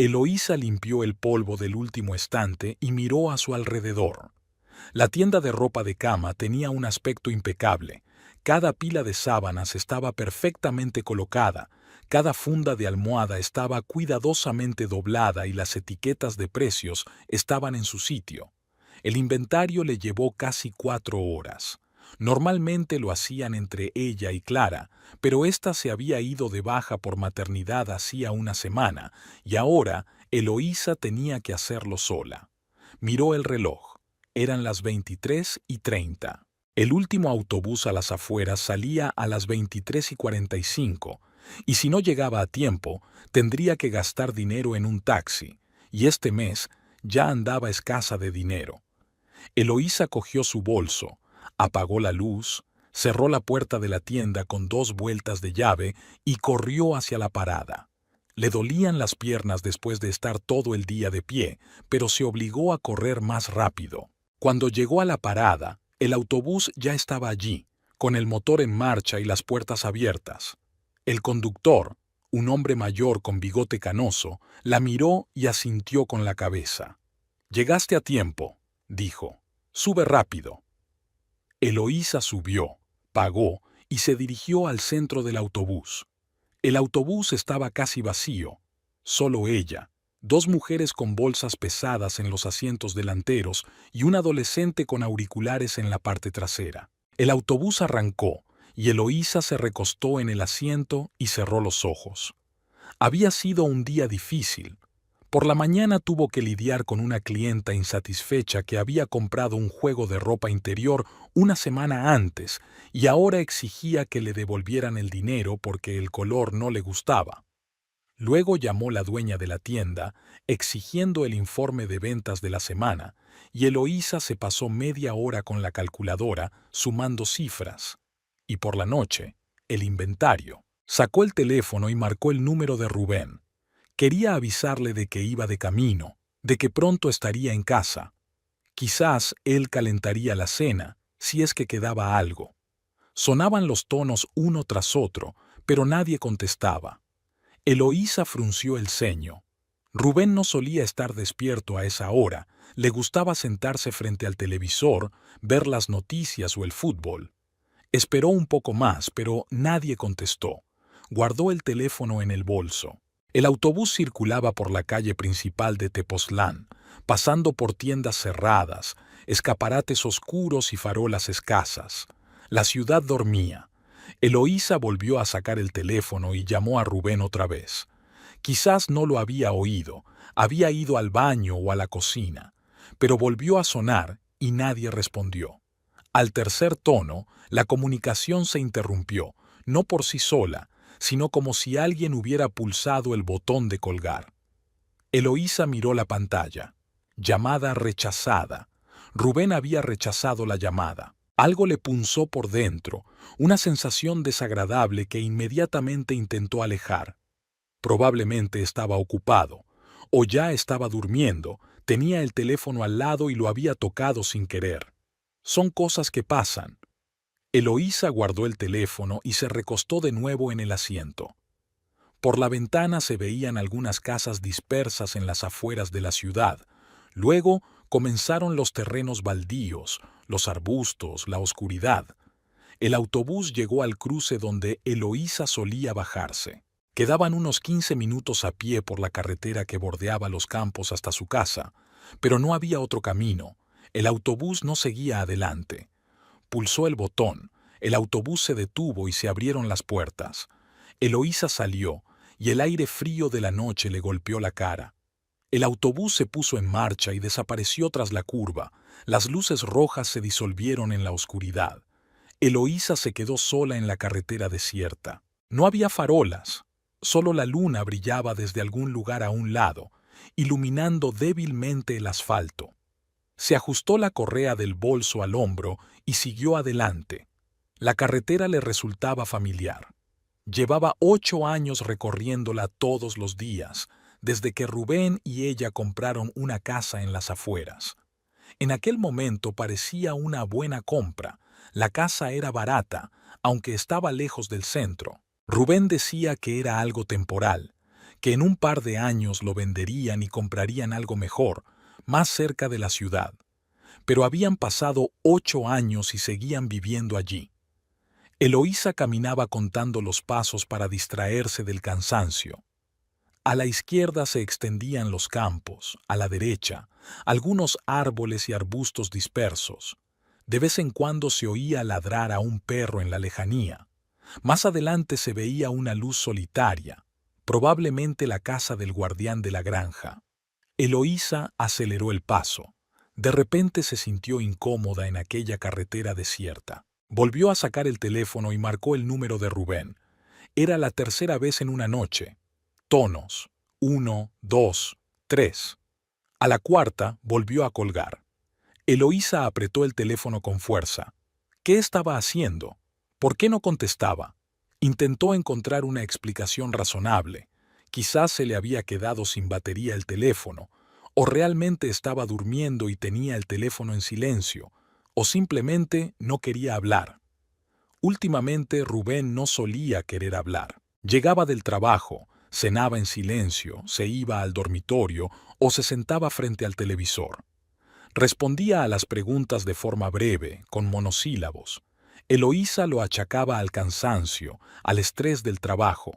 Eloísa limpió el polvo del último estante y miró a su alrededor. La tienda de ropa de cama tenía un aspecto impecable. Cada pila de sábanas estaba perfectamente colocada, cada funda de almohada estaba cuidadosamente doblada y las etiquetas de precios estaban en su sitio. El inventario le llevó casi 4 horas. Normalmente lo hacían entre ella y Clara, pero ésta se había ido de baja por maternidad hacía una semana, y ahora Eloísa tenía que hacerlo sola. Miró el reloj. Eran las 23:30. El último autobús a las afueras salía a las 23:45, y si no llegaba a tiempo, tendría que gastar dinero en un taxi, y este mes ya andaba escasa de dinero. Eloísa cogió su bolso, apagó la luz, cerró la puerta de la tienda con 2 vueltas de llave y corrió hacia la parada. Le dolían las piernas después de estar todo el día de pie, pero se obligó a correr más rápido. Cuando llegó a la parada, el autobús ya estaba allí, con el motor en marcha y las puertas abiertas. El conductor, un hombre mayor con bigote canoso, la miró y asintió con la cabeza. «Llegaste a tiempo», dijo. «Sube rápido». Eloísa subió, pagó y se dirigió al centro del autobús. El autobús estaba casi vacío. Solo ella, 2 mujeres con bolsas pesadas en los asientos delanteros y un adolescente con auriculares en la parte trasera. El autobús arrancó y Eloísa se recostó en el asiento y cerró los ojos. Había sido un día difícil. Por la mañana tuvo que lidiar con una clienta insatisfecha que había comprado un juego de ropa interior una semana antes y ahora exigía que le devolvieran el dinero porque el color no le gustaba. Luego llamó la dueña de la tienda, exigiendo el informe de ventas de la semana, y Eloísa se pasó media hora con la calculadora sumando cifras. Y por la noche, el inventario. Sacó el teléfono y marcó el número de Rubén. Quería avisarle de que iba de camino, de que pronto estaría en casa. Quizás él calentaría la cena, si es que quedaba algo. Sonaban los tonos uno tras otro, pero nadie contestaba. Eloísa frunció el ceño. Rubén no solía estar despierto a esa hora, le gustaba sentarse frente al televisor, ver las noticias o el fútbol. Esperó un poco más, pero nadie contestó. Guardó el teléfono en el bolso. El autobús circulaba por la calle principal de Tepoztlán, pasando por tiendas cerradas, escaparates oscuros y farolas escasas. La ciudad dormía. Eloísa volvió a sacar el teléfono y llamó a Rubén otra vez. Quizás no lo había oído, había ido al baño o a la cocina, pero volvió a sonar y nadie respondió. Al tercer tono, la comunicación se interrumpió, no por sí sola, sino como si alguien hubiera pulsado el botón de colgar. Eloísa miró la pantalla. Llamada rechazada. Rubén había rechazado la llamada. Algo le punzó por dentro, una sensación desagradable que inmediatamente intentó alejar. Probablemente estaba ocupado, o ya estaba durmiendo, tenía el teléfono al lado y lo había tocado sin querer. Son cosas que pasan. Eloísa guardó el teléfono y se recostó de nuevo en el asiento. Por la ventana se veían algunas casas dispersas en las afueras de la ciudad. Luego comenzaron los terrenos baldíos, los arbustos, la oscuridad. El autobús llegó al cruce donde Eloísa solía bajarse. Quedaban unos 15 minutos a pie por la carretera que bordeaba los campos hasta su casa, pero no había otro camino. El autobús no seguía adelante. Pulsó el botón, el autobús se detuvo y se abrieron las puertas. Eloísa salió, y el aire frío de la noche le golpeó la cara. El autobús se puso en marcha y desapareció tras la curva. Las luces rojas se disolvieron en la oscuridad. Eloísa se quedó sola en la carretera desierta. No había farolas, solo la luna brillaba desde algún lugar a un lado, iluminando débilmente el asfalto. Se ajustó la correa del bolso al hombro y siguió adelante. La carretera le resultaba familiar. Llevaba 8 años recorriéndola todos los días, desde que Rubén y ella compraron una casa en las afueras. En aquel momento parecía una buena compra. La casa era barata, aunque estaba lejos del centro. Rubén decía que era algo temporal, que en un par de años lo venderían y comprarían algo mejor, más cerca de la ciudad. Pero habían pasado 8 años y seguían viviendo allí. Eloísa caminaba contando los pasos para distraerse del cansancio. A la izquierda se extendían los campos, a la derecha, algunos árboles y arbustos dispersos. De vez en cuando se oía ladrar a un perro en la lejanía. Más adelante se veía una luz solitaria, probablemente la casa del guardián de la granja. Eloísa aceleró el paso. De repente se sintió incómoda en aquella carretera desierta. Volvió a sacar el teléfono y marcó el número de Rubén. Era la tercera vez en una noche. Tonos. 1, 2, 3. A la cuarta volvió a colgar. Eloísa apretó el teléfono con fuerza. ¿Qué estaba haciendo? ¿Por qué no contestaba? Intentó encontrar una explicación razonable. Quizás se le había quedado sin batería el teléfono, o realmente estaba durmiendo y tenía el teléfono en silencio, o simplemente no quería hablar. Últimamente Rubén no solía querer hablar. Llegaba del trabajo, cenaba en silencio, se iba al dormitorio o se sentaba frente al televisor. Respondía a las preguntas de forma breve, con monosílabos. Eloísa lo achacaba al cansancio, al estrés del trabajo.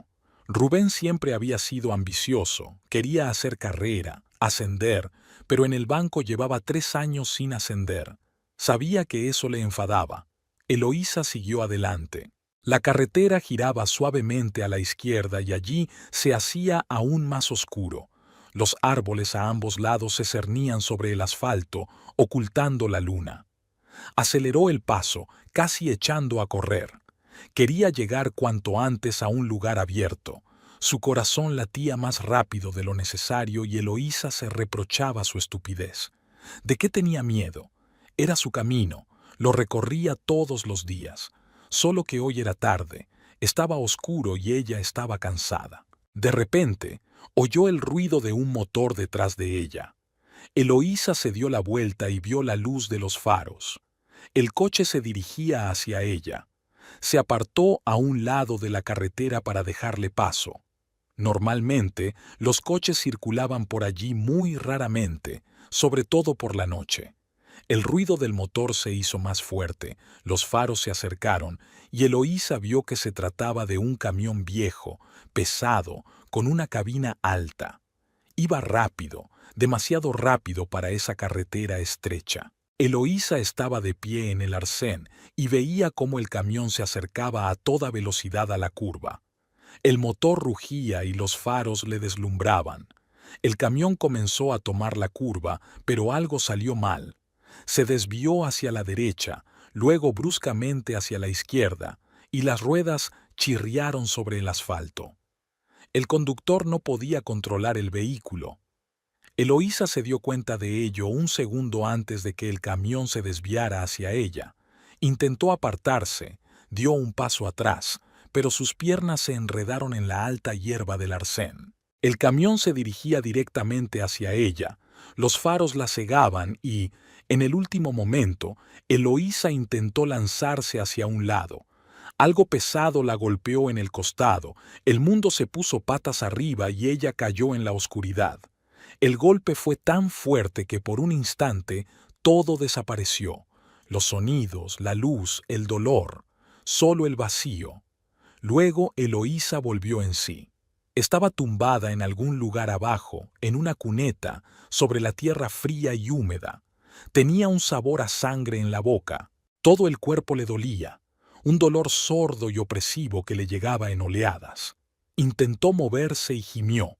Rubén siempre había sido ambicioso, quería hacer carrera, ascender, pero en el banco llevaba 3 años sin ascender. Sabía que eso le enfadaba. Eloísa siguió adelante. La carretera giraba suavemente a la izquierda y allí se hacía aún más oscuro. Los árboles a ambos lados se cernían sobre el asfalto, ocultando la luna. Aceleró el paso, casi echando a correr. Quería llegar cuanto antes a un lugar abierto. Su corazón latía más rápido de lo necesario y Eloísa se reprochaba su estupidez. ¿De qué tenía miedo? Era su camino, lo recorría todos los días. Solo que hoy era tarde, estaba oscuro y ella estaba cansada. De repente, oyó el ruido de un motor detrás de ella. Eloísa se dio la vuelta y vio la luz de los faros. El coche se dirigía hacia ella. Se apartó a un lado de la carretera para dejarle paso. Normalmente, los coches circulaban por allí muy raramente, sobre todo por la noche. El ruido del motor se hizo más fuerte, los faros se acercaron y Eloísa vio que se trataba de un camión viejo, pesado, con una cabina alta. Iba rápido, demasiado rápido para esa carretera estrecha. Eloísa estaba de pie en el arcén y veía cómo el camión se acercaba a toda velocidad a la curva. El motor rugía y los faros le deslumbraban. El camión comenzó a tomar la curva, pero algo salió mal. Se desvió hacia la derecha, luego bruscamente hacia la izquierda, y las ruedas chirriaron sobre el asfalto. El conductor no podía controlar el vehículo. Eloísa se dio cuenta de ello un segundo antes de que el camión se desviara hacia ella. Intentó apartarse, dio un paso atrás, pero sus piernas se enredaron en la alta hierba del arcén. El camión se dirigía directamente hacia ella, los faros la cegaban y, en el último momento, Eloísa intentó lanzarse hacia un lado. Algo pesado la golpeó en el costado, el mundo se puso patas arriba y ella cayó en la oscuridad. El golpe fue tan fuerte que por un instante todo desapareció. Los sonidos, la luz, el dolor, solo el vacío. Luego Eloísa volvió en sí. Estaba tumbada en algún lugar abajo, en una cuneta, sobre la tierra fría y húmeda. Tenía un sabor a sangre en la boca. Todo el cuerpo le dolía, un dolor sordo y opresivo que le llegaba en oleadas. Intentó moverse y gimió.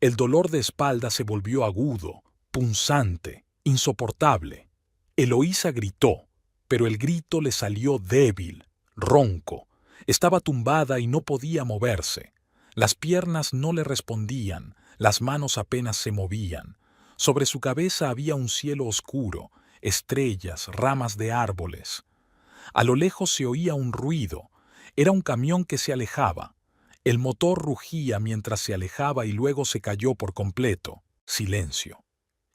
El dolor de espalda se volvió agudo, punzante, insoportable. Eloísa gritó, pero el grito le salió débil, ronco. Estaba tumbada y no podía moverse. Las piernas no le respondían, las manos apenas se movían. Sobre su cabeza había un cielo oscuro, estrellas, ramas de árboles. A lo lejos se oía un ruido. Era un camión que se alejaba. El motor rugía mientras se alejaba y luego se cayó por completo. Silencio.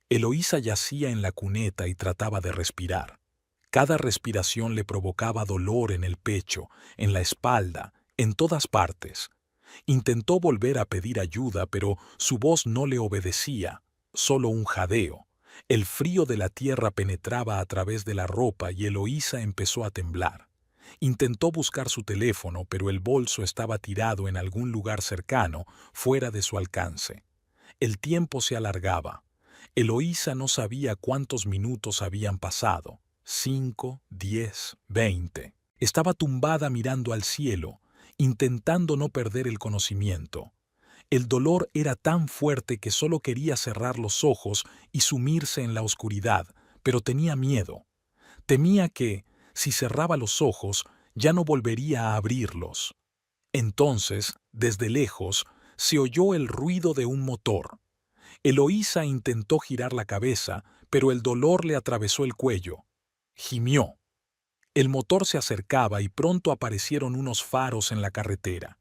Eloísa yacía en la cuneta y trataba de respirar. Cada respiración le provocaba dolor en el pecho, en la espalda, en todas partes. Intentó volver a pedir ayuda, pero su voz no le obedecía, solo un jadeo. El frío de la tierra penetraba a través de la ropa y Eloísa empezó a temblar. Intentó buscar su teléfono, pero el bolso estaba tirado en algún lugar cercano, fuera de su alcance. El tiempo se alargaba. Eloísa no sabía cuántos minutos habían pasado. 5, 10, 20. Estaba tumbada mirando al cielo, intentando no perder el conocimiento. El dolor era tan fuerte que solo quería cerrar los ojos y sumirse en la oscuridad, pero tenía miedo. Temía que, si cerraba los ojos, ya no volvería a abrirlos. Entonces, desde lejos, se oyó el ruido de un motor. Eloísa intentó girar la cabeza, pero el dolor le atravesó el cuello. Gimió. El motor se acercaba y pronto aparecieron unos faros en la carretera.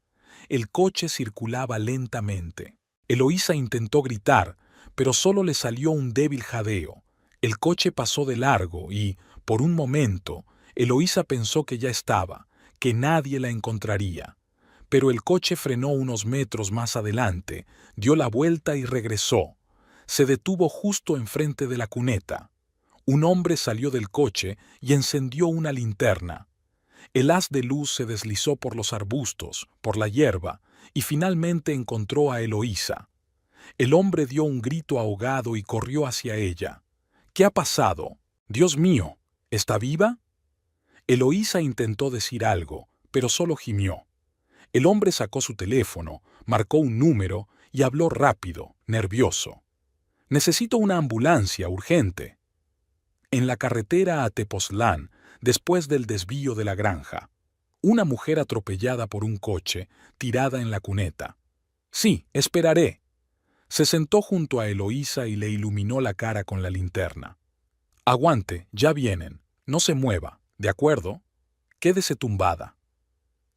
El coche circulaba lentamente. Eloísa intentó gritar, pero solo le salió un débil jadeo. El coche pasó de largo y, por un momento, Eloísa pensó que ya estaba, que nadie la encontraría. Pero el coche frenó unos metros más adelante, dio la vuelta y regresó. Se detuvo justo enfrente de la cuneta. Un hombre salió del coche y encendió una linterna. El haz de luz se deslizó por los arbustos, por la hierba, y finalmente encontró a Eloísa. El hombre dio un grito ahogado y corrió hacia ella. ¿Qué ha pasado? Dios mío, ¿está viva? Eloísa intentó decir algo, pero solo gimió. El hombre sacó su teléfono, marcó un número y habló rápido, nervioso. Necesito una ambulancia urgente. En la carretera a Tepoztlán, después del desvío de la granja. Una mujer atropellada por un coche, tirada en la cuneta. Sí, esperaré. Se sentó junto a Eloísa y le iluminó la cara con la linterna. Aguante, ya vienen. No se mueva, ¿de acuerdo? Quédese tumbada.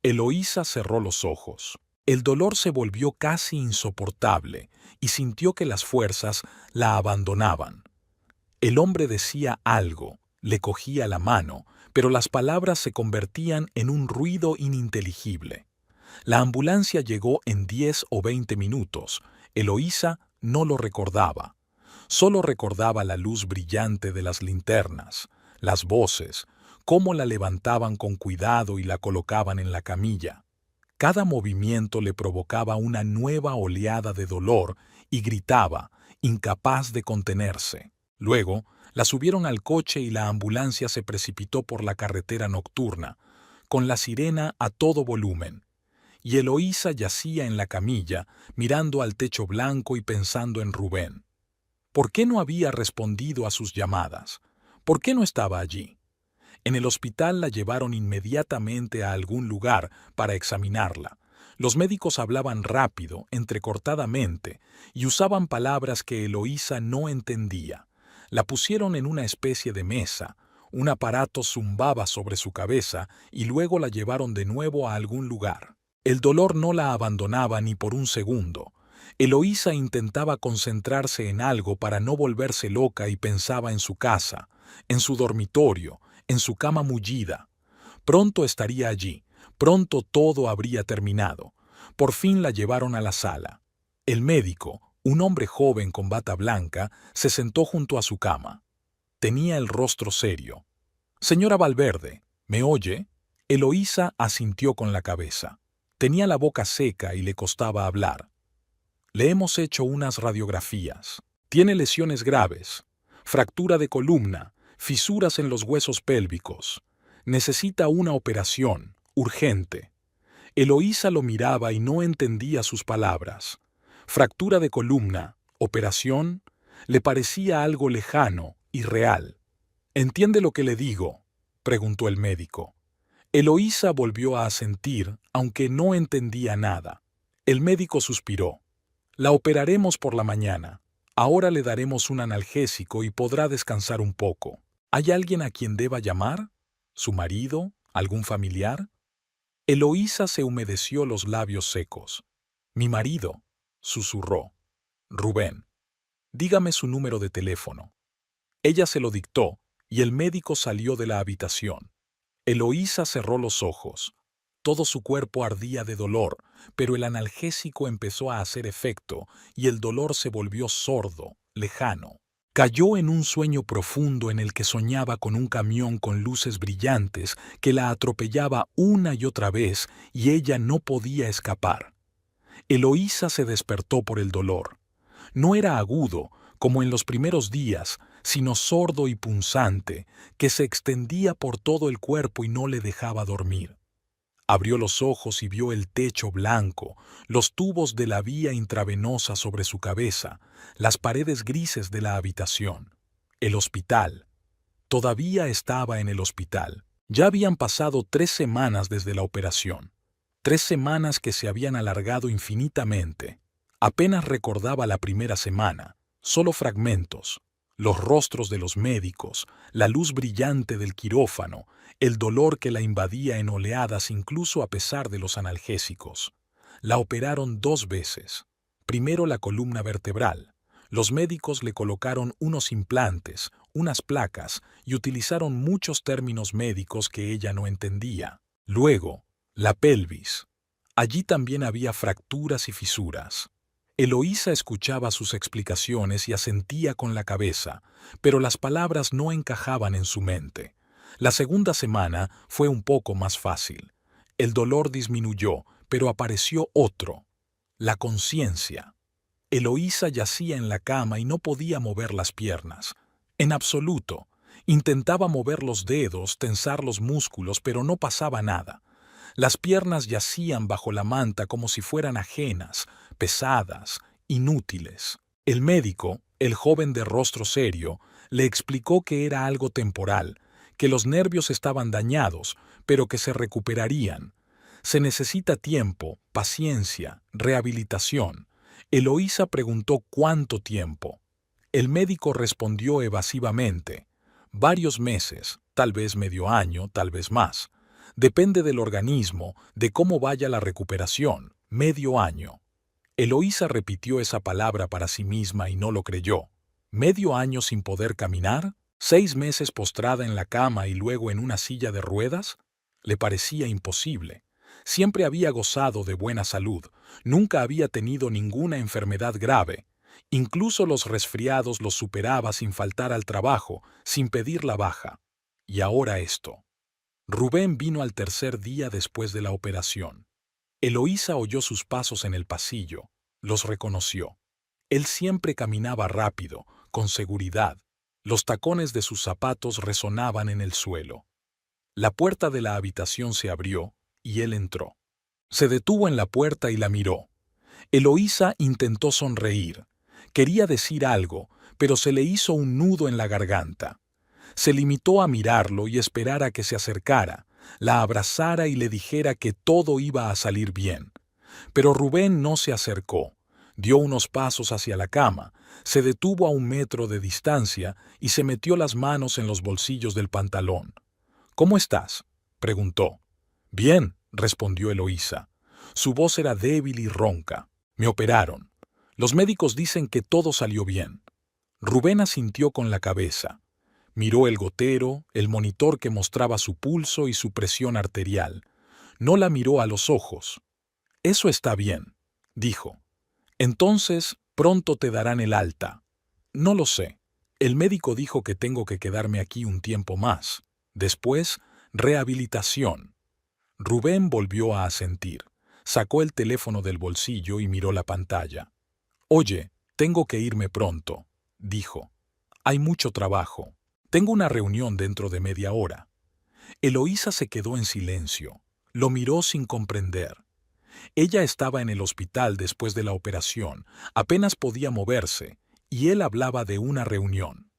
Eloísa cerró los ojos. El dolor se volvió casi insoportable y sintió que las fuerzas la abandonaban. El hombre decía algo, le cogía la mano, pero las palabras se convertían en un ruido ininteligible. La ambulancia llegó en 10 o 20 minutos. Eloísa no lo recordaba. Solo recordaba la luz brillante de las linternas, las voces, cómo la levantaban con cuidado y la colocaban en la camilla. Cada movimiento le provocaba una nueva oleada de dolor y gritaba, incapaz de contenerse. Luego, la subieron al coche y la ambulancia se precipitó por la carretera nocturna, con la sirena a todo volumen. Y Eloísa yacía en la camilla, mirando al techo blanco y pensando en Rubén. ¿Por qué no había respondido a sus llamadas? ¿Por qué no estaba allí? En el hospital la llevaron inmediatamente a algún lugar para examinarla. Los médicos hablaban rápido, entrecortadamente, y usaban palabras que Eloísa no entendía. La pusieron en una especie de mesa, un aparato zumbaba sobre su cabeza y luego la llevaron de nuevo a algún lugar. El dolor no la abandonaba ni por un segundo. Eloísa intentaba concentrarse en algo para no volverse loca y pensaba en su casa, en su dormitorio, en su cama mullida. Pronto estaría allí, pronto todo habría terminado. Por fin la llevaron a la sala. El médico, un hombre joven con bata blanca, se sentó junto a su cama. Tenía el rostro serio. «Señora Valverde, ¿me oye?» Eloísa asintió con la cabeza. Tenía la boca seca y le costaba hablar. «Le hemos hecho unas radiografías. Tiene lesiones graves, fractura de columna, fisuras en los huesos pélvicos. Necesita una operación, urgente». Eloísa lo miraba y no entendía sus palabras. Fractura de columna, operación, le parecía algo lejano, irreal. «¿Entiende lo que le digo?», preguntó el médico. Eloísa volvió a asentir, aunque no entendía nada. El médico suspiró. «La operaremos por la mañana. Ahora le daremos un analgésico y podrá descansar un poco. ¿Hay alguien a quien deba llamar? ¿Su marido? ¿Algún familiar?» Eloísa se humedeció los labios secos. «Mi marido», susurró. «Rubén. Dígame su número de teléfono». Ella se lo dictó y el médico salió de la habitación. Eloísa cerró los ojos. Todo su cuerpo ardía de dolor, pero el analgésico empezó a hacer efecto y el dolor se volvió sordo, lejano. Cayó en un sueño profundo en el que soñaba con un camión con luces brillantes que la atropellaba una y otra vez y ella no podía escapar. Eloísa se despertó por el dolor. No era agudo, como en los primeros días, sino sordo y punzante, que se extendía por todo el cuerpo y no le dejaba dormir. Abrió los ojos y vio el techo blanco, los tubos de la vía intravenosa sobre su cabeza, las paredes grises de la habitación. El hospital. Todavía estaba en el hospital. Ya habían pasado 3 semanas desde la operación. 3 semanas que se habían alargado infinitamente. Apenas recordaba la primera semana, solo fragmentos. Los rostros de los médicos, la luz brillante del quirófano, el dolor que la invadía en oleadas incluso a pesar de los analgésicos. La operaron 2 veces. Primero la columna vertebral. Los médicos le colocaron unos implantes, unas placas y utilizaron muchos términos médicos que ella no entendía. Luego, la pelvis. Allí también había fracturas y fisuras. Eloísa escuchaba sus explicaciones y asentía con la cabeza, pero las palabras no encajaban en su mente. La segunda semana fue un poco más fácil. El dolor disminuyó, pero apareció otro: la conciencia. Eloísa yacía en la cama y no podía mover las piernas. En absoluto. Intentaba mover los dedos, tensar los músculos, pero no pasaba nada. Las piernas yacían bajo la manta como si fueran ajenas, pesadas, inútiles. El médico, el joven de rostro serio, le explicó que era algo temporal, que los nervios estaban dañados, pero que se recuperarían. Se necesita tiempo, paciencia, rehabilitación. Eloísa preguntó cuánto tiempo. El médico respondió evasivamente: varios meses, tal vez medio año, tal vez más. Depende del organismo, de cómo vaya la recuperación. Medio año. Eloísa repitió esa palabra para sí misma y no lo creyó. ¿Medio año sin poder caminar? ¿6 meses postrada en la cama y luego en una silla de ruedas? Le parecía imposible. Siempre había gozado de buena salud, nunca había tenido ninguna enfermedad grave. Incluso los resfriados los superaba sin faltar al trabajo, sin pedir la baja. Y ahora esto. Rubén vino al tercer día después de la operación. Eloísa oyó sus pasos en el pasillo, los reconoció. Él siempre caminaba rápido, con seguridad. Los tacones de sus zapatos resonaban en el suelo. La puerta de la habitación se abrió y él entró. Se detuvo en la puerta y la miró. Eloísa intentó sonreír. Quería decir algo, pero se le hizo un nudo en la garganta. Se limitó a mirarlo y esperar a que se acercara, la abrazara y le dijera que todo iba a salir bien. Pero Rubén no se acercó. Dio unos pasos hacia la cama, se detuvo a 1 metro de distancia y se metió las manos en los bolsillos del pantalón. «¿Cómo estás?», preguntó. «Bien», respondió Eloísa. Su voz era débil y ronca. «Me operaron. Los médicos dicen que todo salió bien». Rubén asintió con la cabeza. Miró el gotero, el monitor que mostraba su pulso y su presión arterial. No la miró a los ojos. «Eso está bien», dijo. «Entonces, pronto te darán el alta». «No lo sé. El médico dijo que tengo que quedarme aquí un tiempo más. Después, rehabilitación». Rubén volvió a asentir. Sacó el teléfono del bolsillo y miró la pantalla. «Oye, tengo que irme pronto», dijo. «Hay mucho trabajo. Tengo una reunión dentro de media hora». Eloísa se quedó en silencio. Lo miró sin comprender. Ella estaba en el hospital después de la operación, apenas podía moverse, y él hablaba de una reunión.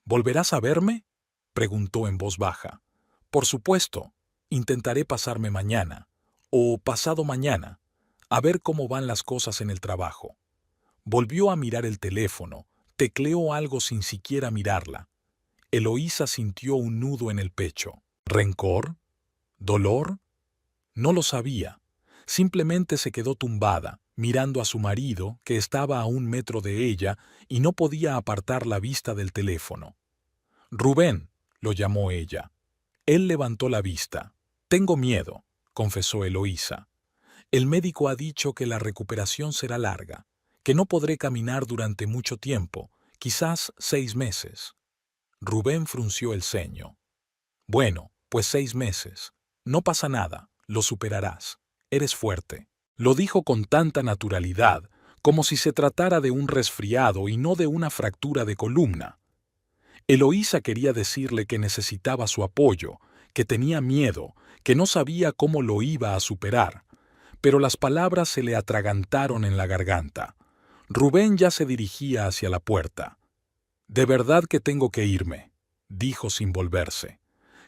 «¿Volverás a verme?», preguntó en voz baja. «Por supuesto. Intentaré pasarme mañana, o pasado mañana, a ver cómo van las cosas en el trabajo». Volvió a mirar el teléfono, tecleó algo sin siquiera mirarla. Eloísa sintió un nudo en el pecho. ¿Rencor? ¿Dolor? No lo sabía. Simplemente se quedó tumbada, mirando a su marido, que estaba a 1 metro de ella, y no podía apartar la vista del teléfono. «Rubén», lo llamó ella. Él levantó la vista. «Tengo miedo», confesó Eloísa. El médico ha dicho que la recuperación será larga, que no podré caminar durante mucho tiempo, quizás 6 meses. Rubén frunció el ceño. Bueno, pues 6 meses. No pasa nada, lo superarás. Eres fuerte. Lo dijo con tanta naturalidad, como si se tratara de un resfriado y no de una fractura de columna. Eloísa quería decirle que necesitaba su apoyo, que tenía miedo, que no sabía cómo lo iba a superar, pero las palabras se le atragantaron en la garganta. Rubén ya se dirigía hacia la puerta. «De verdad que tengo que irme», dijo sin volverse.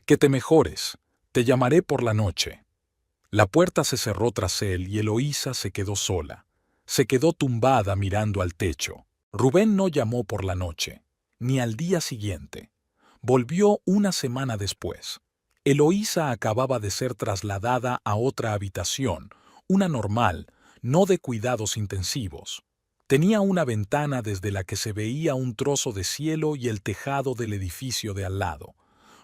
«Que te mejores. Te llamaré por la noche». La puerta se cerró tras él y Eloísa se quedó sola. Se quedó tumbada mirando al techo. Rubén no llamó por la noche, ni al día siguiente. Volvió una semana después. Eloísa acababa de ser trasladada a otra habitación, una normal, no de cuidados intensivos. Tenía una ventana desde la que se veía un trozo de cielo y el tejado del edificio de al lado.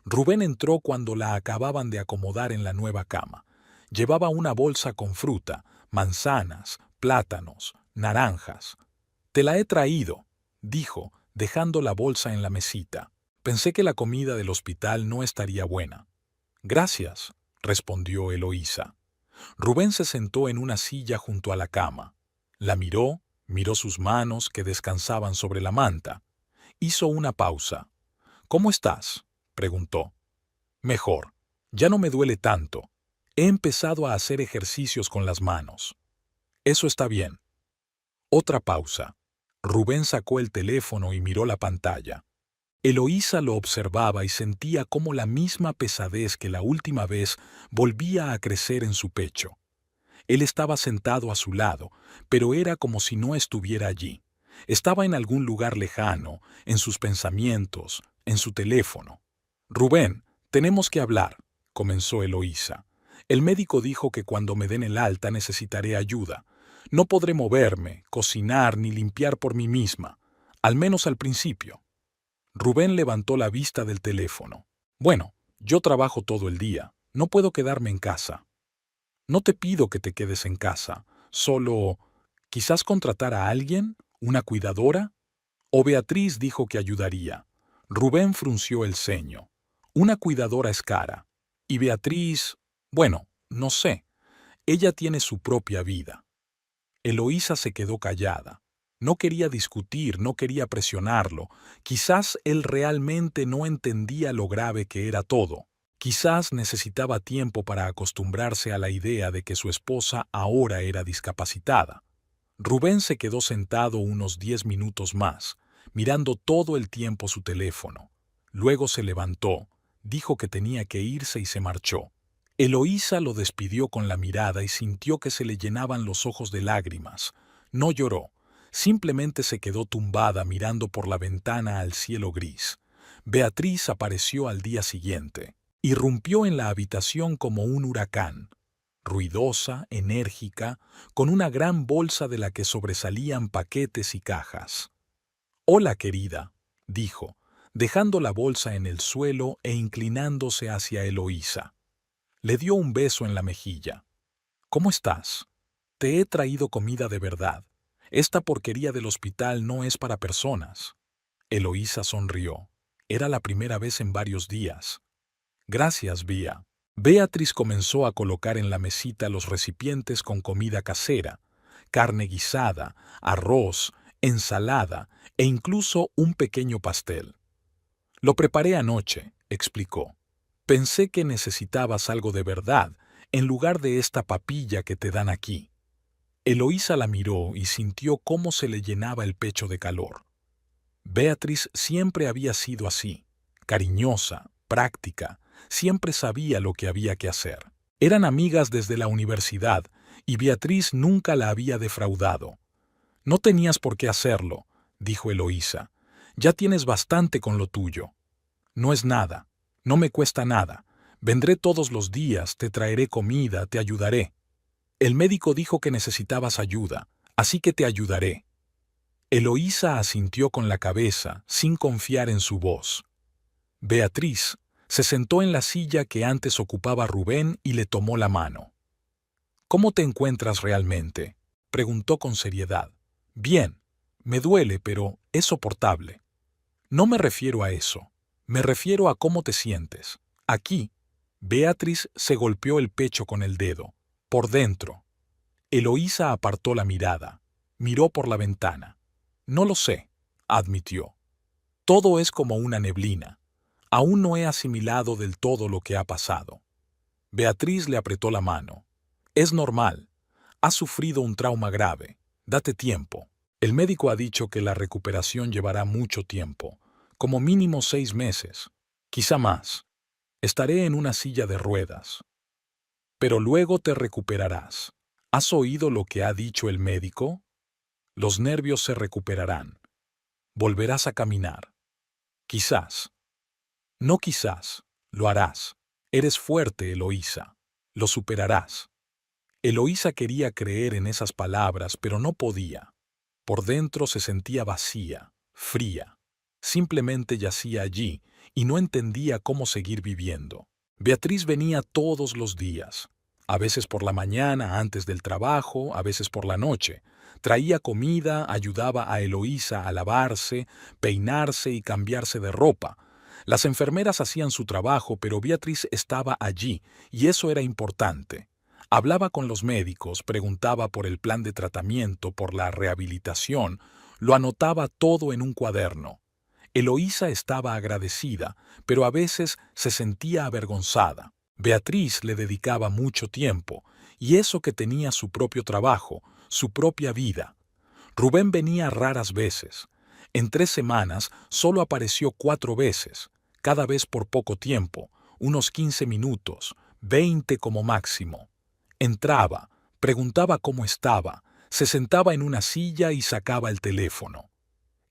Rubén entró cuando la acababan de acomodar en la nueva cama. Llevaba una bolsa con fruta, manzanas, plátanos, naranjas. «Te la he traído», dijo, dejando la bolsa en la mesita. «Pensé que la comida del hospital no estaría buena». «Gracias», respondió Eloísa. Rubén se sentó en una silla junto a la cama. La miró sus manos que descansaban sobre la manta. Hizo una pausa. «¿Cómo estás?», preguntó. «Mejor. Ya no me duele tanto. He empezado a hacer ejercicios con las manos». «Eso está bien». Otra pausa. Rubén sacó el teléfono y miró la pantalla. Eloísa lo observaba y sentía cómo la misma pesadez que la última vez volvía a crecer en su pecho. Él estaba sentado a su lado, pero era como si no estuviera allí. Estaba en algún lugar lejano, en sus pensamientos, en su teléfono. «Rubén, tenemos que hablar», comenzó Eloísa. «El médico dijo que cuando me den el alta necesitaré ayuda. No podré moverme, cocinar ni limpiar por mí misma, al menos al principio». Rubén levantó la vista del teléfono. «Bueno, yo trabajo todo el día. No puedo quedarme en casa». «No te pido que te quedes en casa. Solo, quizás contratar a alguien, una cuidadora». «O Beatriz dijo que ayudaría». Rubén frunció el ceño. «Una cuidadora es cara. Y Beatriz, bueno, no sé. Ella tiene su propia vida». Eloísa se quedó callada. No quería discutir, no quería presionarlo. Quizás él realmente no entendía lo grave que era todo. Quizás necesitaba tiempo para acostumbrarse a la idea de que su esposa ahora era discapacitada. Rubén se quedó sentado unos 10 minutos más, mirando todo el tiempo su teléfono. Luego se levantó, dijo que tenía que irse y se marchó. Eloísa lo despidió con la mirada y sintió que se le llenaban los ojos de lágrimas. No lloró, simplemente se quedó tumbada mirando por la ventana al cielo gris. Beatriz apareció al día siguiente. Irrumpió en la habitación como un huracán. Ruidosa, enérgica, con una gran bolsa de la que sobresalían paquetes y cajas. «Hola, querida», dijo, dejando la bolsa en el suelo e inclinándose hacia Eloísa. Le dio un beso en la mejilla. «¿Cómo estás? Te he traído comida de verdad. Esta porquería del hospital no es para personas». Eloísa sonrió. Era la primera vez en varios días. «Gracias, Bea». Beatriz comenzó a colocar en la mesita los recipientes con comida casera, carne guisada, arroz, ensalada e incluso un pequeño pastel. «Lo preparé anoche», explicó. «Pensé que necesitabas algo de verdad, en lugar de esta papilla que te dan aquí». Eloísa la miró y sintió cómo se le llenaba el pecho de calor. Beatriz siempre había sido así, cariñosa, práctica, siempre sabía lo que había que hacer. Eran amigas desde la universidad y Beatriz nunca la había defraudado. «No tenías por qué hacerlo», dijo Eloísa. «Ya tienes bastante con lo tuyo». «No es nada. No me cuesta nada. Vendré todos los días, te traeré comida, te ayudaré. El médico dijo que necesitabas ayuda, así que te ayudaré». Eloísa asintió con la cabeza, sin confiar en su voz. Beatriz se sentó en la silla que antes ocupaba Rubén y le tomó la mano. ¿Cómo te encuentras realmente? Preguntó con seriedad. Bien, me duele, pero es soportable. No me refiero a eso. Me refiero a cómo te sientes. Aquí, Beatriz se golpeó el pecho con el dedo. Por dentro. Eloísa apartó la mirada. Miró por la ventana. No lo sé, admitió. Todo es como una neblina. Aún no he asimilado del todo lo que ha pasado. Beatriz le apretó la mano. Es normal. Has sufrido un trauma grave. Date tiempo. El médico ha dicho que la recuperación llevará mucho tiempo, como mínimo 6 meses, quizá más. Estaré en una silla de ruedas. Pero luego te recuperarás. ¿Has oído lo que ha dicho el médico? Los nervios se recuperarán. Volverás a caminar. Quizás. No quizás. Lo harás. Eres fuerte, Eloísa. Lo superarás. Eloísa quería creer en esas palabras, pero no podía. Por dentro se sentía vacía, fría. Simplemente yacía allí y no entendía cómo seguir viviendo. Beatriz venía todos los días, a veces por la mañana antes del trabajo, a veces por la noche. Traía comida, ayudaba a Eloísa a lavarse, peinarse y cambiarse de ropa. Las enfermeras hacían su trabajo, pero Beatriz estaba allí, y eso era importante. Hablaba con los médicos, preguntaba por el plan de tratamiento, por la rehabilitación, lo anotaba todo en un cuaderno. Eloísa estaba agradecida, pero a veces se sentía avergonzada. Beatriz le dedicaba mucho tiempo, y eso que tenía su propio trabajo, su propia vida. Rubén venía raras veces. En 3 semanas solo apareció 4 veces, cada vez por poco tiempo, unos 15 minutos, 20 como máximo. Entraba, preguntaba cómo estaba, se sentaba en una silla y sacaba el teléfono.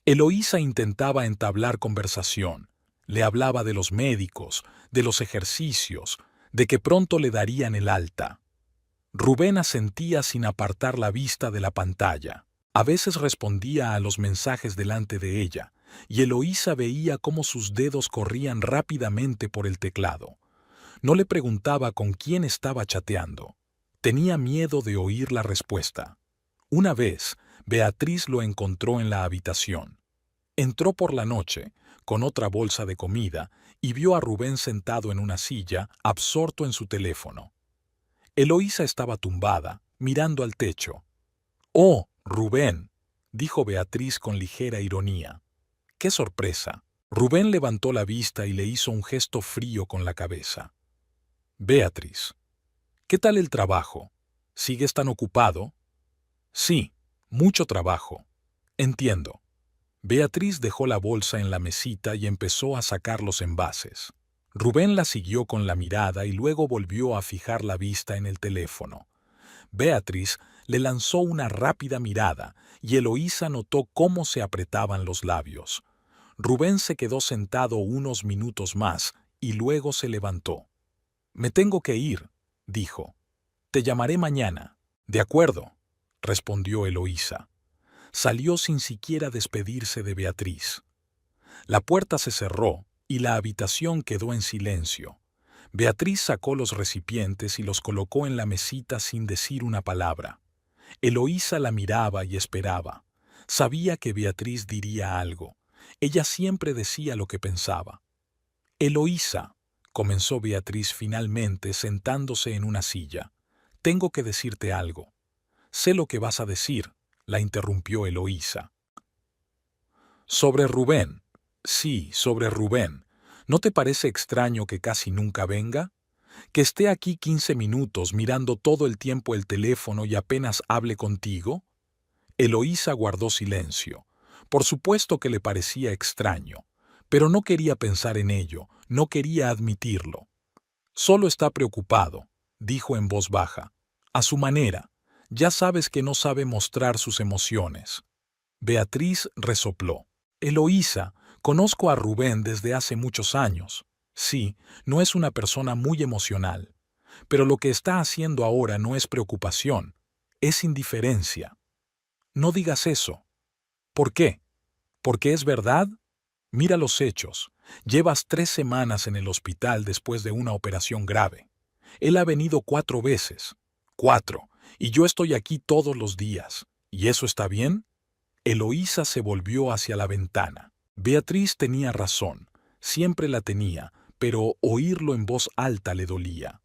Eloísa intentaba entablar conversación. Le hablaba de los médicos, de los ejercicios, de que pronto le darían el alta. Rubén asentía sin apartar la vista de la pantalla. A veces respondía a los mensajes delante de ella, y Eloísa veía cómo sus dedos corrían rápidamente por el teclado. No le preguntaba con quién estaba chateando. Tenía miedo de oír la respuesta. Una vez, Beatriz lo encontró en la habitación. Entró por la noche, con otra bolsa de comida, y vio a Rubén sentado en una silla, absorto en su teléfono. Eloísa estaba tumbada, mirando al techo. «Oh, Rubén», dijo Beatriz con ligera ironía. «¡Qué sorpresa!». Rubén levantó la vista y le hizo un gesto frío con la cabeza. «Beatriz, ¿qué tal el trabajo? ¿Sigues tan ocupado?» «Sí, mucho trabajo». «Entiendo». Beatriz dejó la bolsa en la mesita y empezó a sacar los envases. Rubén la siguió con la mirada y luego volvió a fijar la vista en el teléfono. Beatriz le lanzó una rápida mirada y Eloísa notó cómo se apretaban los labios. Rubén se quedó sentado unos minutos más y luego se levantó. «Me tengo que ir», dijo. «Te llamaré mañana». «De acuerdo», respondió Eloísa. Salió sin siquiera despedirse de Beatriz. La puerta se cerró y la habitación quedó en silencio. Beatriz sacó los recipientes y los colocó en la mesita sin decir una palabra. Eloísa la miraba y esperaba. Sabía que Beatriz diría algo. Ella siempre decía lo que pensaba. «Eloísa», comenzó Beatriz finalmente sentándose en una silla. «Tengo que decirte algo». «Sé lo que vas a decir», la interrumpió Eloísa. «Sobre Rubén». «Sí, sobre Rubén. ¿No te parece extraño que casi nunca venga? ¿Que esté aquí 15 minutos mirando todo el tiempo el teléfono y apenas hable contigo?» Eloísa guardó silencio. Por supuesto que le parecía extraño, pero no quería pensar en ello, no quería admitirlo. «Solo está preocupado», dijo en voz baja. «A su manera. Ya sabes que no sabe mostrar sus emociones». Beatriz resopló. «Eloísa, conozco a Rubén desde hace muchos años. Sí, no es una persona muy emocional. Pero lo que está haciendo ahora no es preocupación, es indiferencia». «No digas eso». «¿Por qué? ¿Porque es verdad? Mira los hechos. Llevas 3 semanas en el hospital después de una operación grave. Él ha venido 4 veces. 4. Y yo estoy aquí todos los días. ¿Y eso está bien? Eloísa se volvió hacia la ventana. Beatriz tenía razón, siempre la tenía, pero oírlo en voz alta le dolía.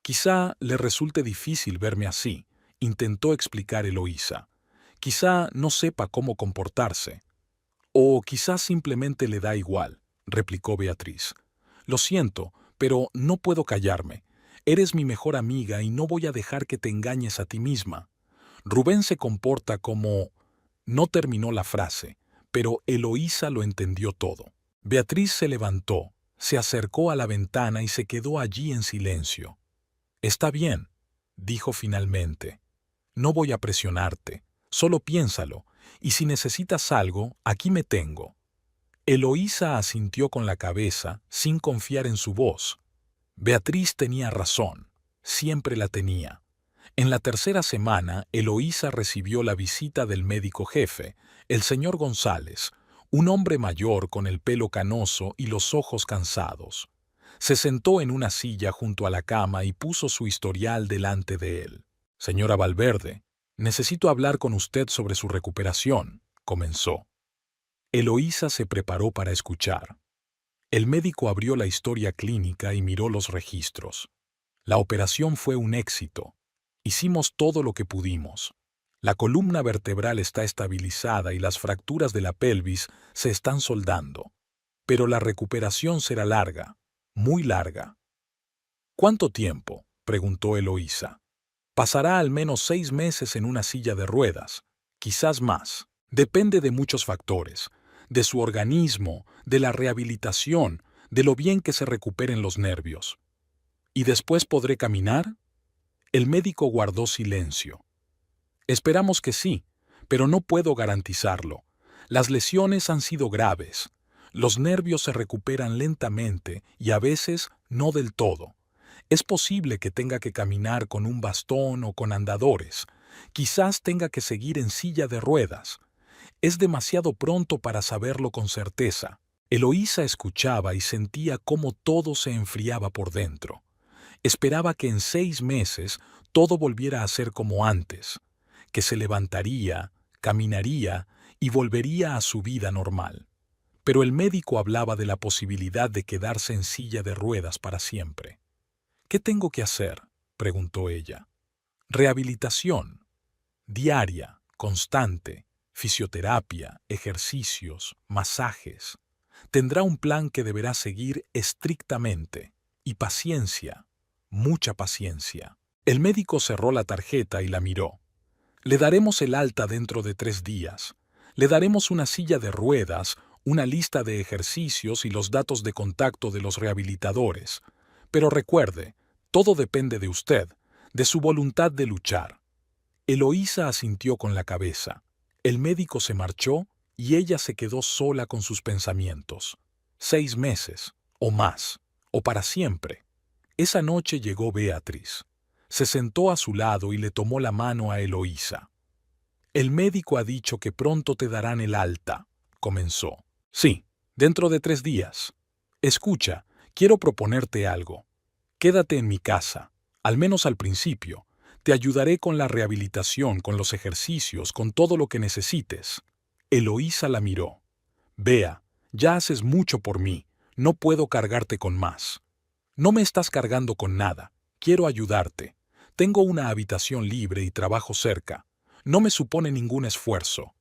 Quizá le resulte difícil verme así, intentó explicar Eloísa. Quizá no sepa cómo comportarse. O quizá simplemente le da igual, replicó Beatriz. Lo siento, pero no puedo callarme. Eres mi mejor amiga y no voy a dejar que te engañes a ti misma. Rubén se comporta como... No terminó la frase, pero Eloísa lo entendió todo. Beatriz se levantó, se acercó a la ventana y se quedó allí en silencio. Está bien, dijo finalmente. No voy a presionarte, solo piénsalo, y si necesitas algo, aquí me tengo. Eloísa asintió con la cabeza, sin confiar en su voz. Beatriz tenía razón, siempre la tenía. En la tercera semana, Eloísa recibió la visita del médico jefe, el señor González, un hombre mayor con el pelo canoso y los ojos cansados. Se sentó en una silla junto a la cama y puso su historial delante de él. Señora Valverde, necesito hablar con usted sobre su recuperación, comenzó. Eloísa se preparó para escuchar. El médico abrió la historia clínica y miró los registros. La operación fue un éxito. Hicimos todo lo que pudimos. La columna vertebral está estabilizada y las fracturas de la pelvis se están soldando. Pero la recuperación será larga, muy larga. ¿Cuánto tiempo?, preguntó Eloísa. Pasará al menos 6 meses en una silla de ruedas, quizás más. Depende de muchos factores, de su organismo, de la rehabilitación, de lo bien que se recuperen los nervios. ¿Y después podré caminar? El médico guardó silencio. Esperamos que sí, pero no puedo garantizarlo. Las lesiones han sido graves. Los nervios se recuperan lentamente y a veces no del todo. Es posible que tenga que caminar con un bastón o con andadores. Quizás tenga que seguir en silla de ruedas. Es demasiado pronto para saberlo con certeza. Eloísa escuchaba y sentía cómo todo se enfriaba por dentro. Esperaba que en 6 meses todo volviera a ser como antes, que se levantaría, caminaría y volvería a su vida normal. Pero el médico hablaba de la posibilidad de quedarse en silla de ruedas para siempre. ¿Qué tengo que hacer?, preguntó ella. Rehabilitación. Diaria, constante, fisioterapia, ejercicios, masajes. Tendrá un plan que deberá seguir estrictamente. Y paciencia. Mucha paciencia. El médico cerró la tarjeta y la miró. Le daremos el alta dentro de 3 días. Le daremos una silla de ruedas, una lista de ejercicios y los datos de contacto de los rehabilitadores. Pero recuerde, todo depende de usted, de su voluntad de luchar. Eloísa asintió con la cabeza. El médico se marchó y ella se quedó sola con sus pensamientos. 6 meses, o más, o para siempre. Esa noche llegó Beatriz. Se sentó a su lado y le tomó la mano a Eloísa. El médico ha dicho que pronto te darán el alta, comenzó. Sí, dentro de 3 días. Escucha, quiero proponerte algo. Quédate en mi casa, al menos al principio. Te ayudaré con la rehabilitación, con los ejercicios, con todo lo que necesites. Eloísa la miró. Bea, ya haces mucho por mí. No puedo cargarte con más. No me estás cargando con nada. Quiero ayudarte. Tengo una habitación libre y trabajo cerca. No me supone ningún esfuerzo.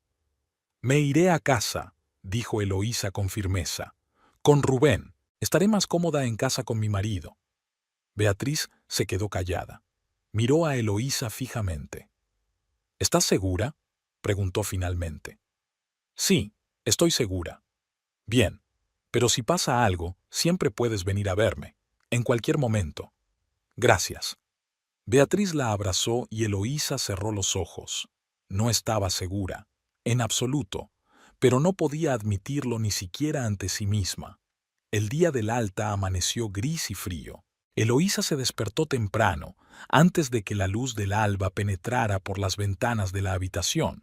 Me iré a casa, dijo Eloísa con firmeza. Con Rubén. Estaré más cómoda en casa con mi marido. Beatriz se quedó callada. Miró a Eloísa fijamente. ¿Estás segura?, preguntó finalmente. Sí, estoy segura. Bien, pero si pasa algo, siempre puedes venir a verme, en cualquier momento. Gracias. Beatriz la abrazó y Eloísa cerró los ojos. No estaba segura, en absoluto, pero no podía admitirlo ni siquiera ante sí misma. El día del alta amaneció gris y frío. Eloísa se despertó temprano, antes de que la luz del alba penetrara por las ventanas de la habitación.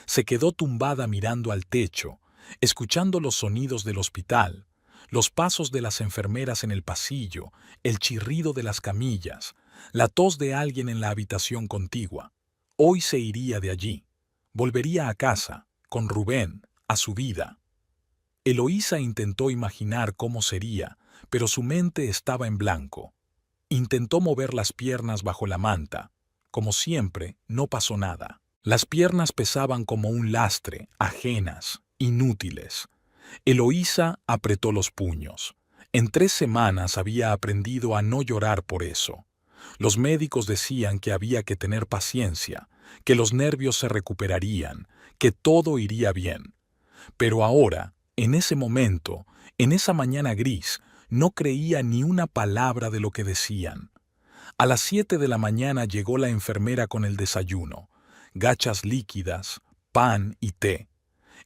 Se quedó tumbada mirando al techo, escuchando los sonidos del hospital, los pasos de las enfermeras en el pasillo, el chirrido de las camillas, la tos de alguien en la habitación contigua. Hoy se iría de allí. Volvería a casa, con Rubén, a su vida. Eloísa intentó imaginar cómo sería, pero su mente estaba en blanco. Intentó mover las piernas bajo la manta. Como siempre, no pasó nada. Las piernas pesaban como un lastre, ajenas, inútiles. Eloísa apretó los puños. En 3 semanas había aprendido a no llorar por eso. Los médicos decían que había que tener paciencia, que los nervios se recuperarían, que todo iría bien. Pero ahora, en ese momento, en esa mañana gris, no creía ni una palabra de lo que decían. A las 7 de la mañana llegó la enfermera con el desayuno, gachas líquidas, pan y té.